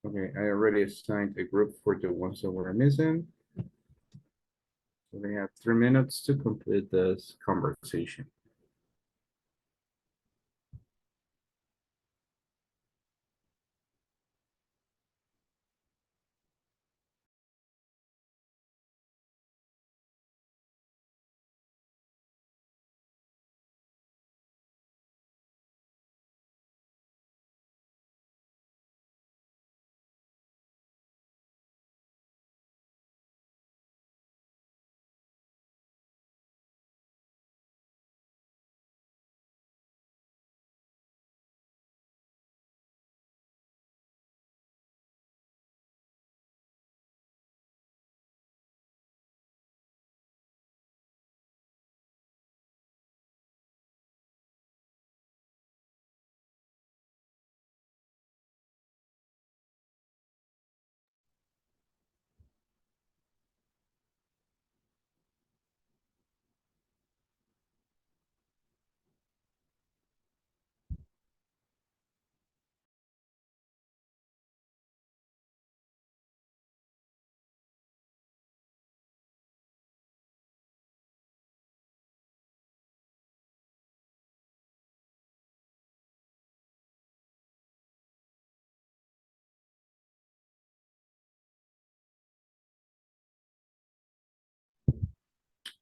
Okay, I already assigned a group for the ones that were missing. So they have 3 minutes to complete this conversation.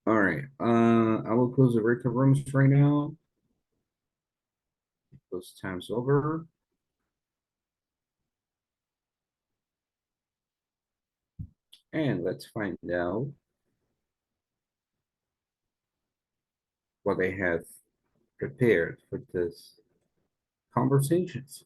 All right, I will close the record rooms right now. Those times over. And let's find out what they have prepared for this conversations.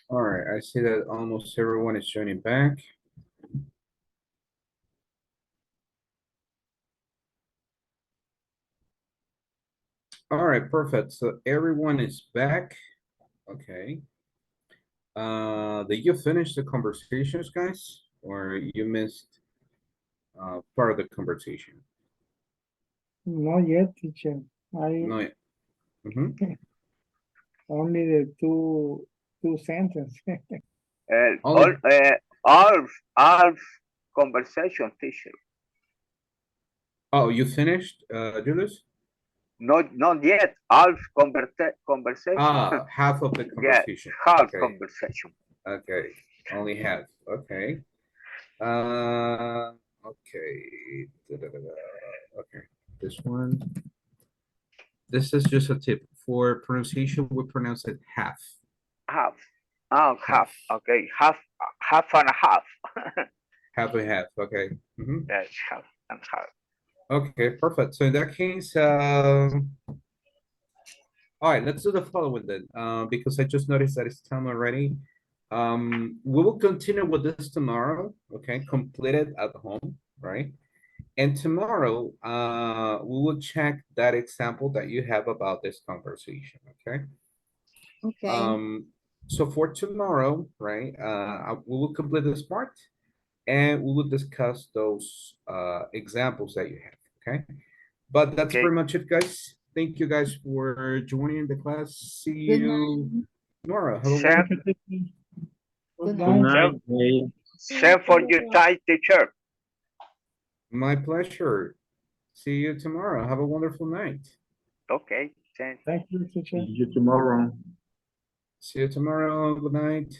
All right, I see that almost everyone is joining back. All right, perfect. So everyone is back. Okay. Did you finish the conversations, guys? Or you missed part of the conversation? Not yet, teacher. No. Only the two sentences. All conversation, teacher. Oh, you finished, Julius? Not yet. Half conversation. Half of the conversation. Yeah, half okay. Conversation. Okay, only half. Okay. Okay. Okay. This one. This is just a tip. For pronunciation, we pronounce it half. Half. Oh, half. Okay, half and a half. Half and half. Okay. Mhm. Yes, half and half. Okay, perfect. So in that case, all right, let's do the following then, because I just noticed that it's time already. We will continue with this tomorrow, okay, completed at home, right? And tomorrow, we will check that example that you have about this conversation, okay? Okay. So for tomorrow, right, we will complete this part and we will discuss those examples that you have, okay? But that's Okay. pretty much it, guys. Thank you guys for joining the class. See Good you night. tomorrow. Have a Same, wonderful Good Good Good night. night. Ray. same for your time, teacher. My pleasure. See you tomorrow. Have a wonderful night. Okay, same. Thank you, teacher. See you tomorrow. See you tomorrow. Good night.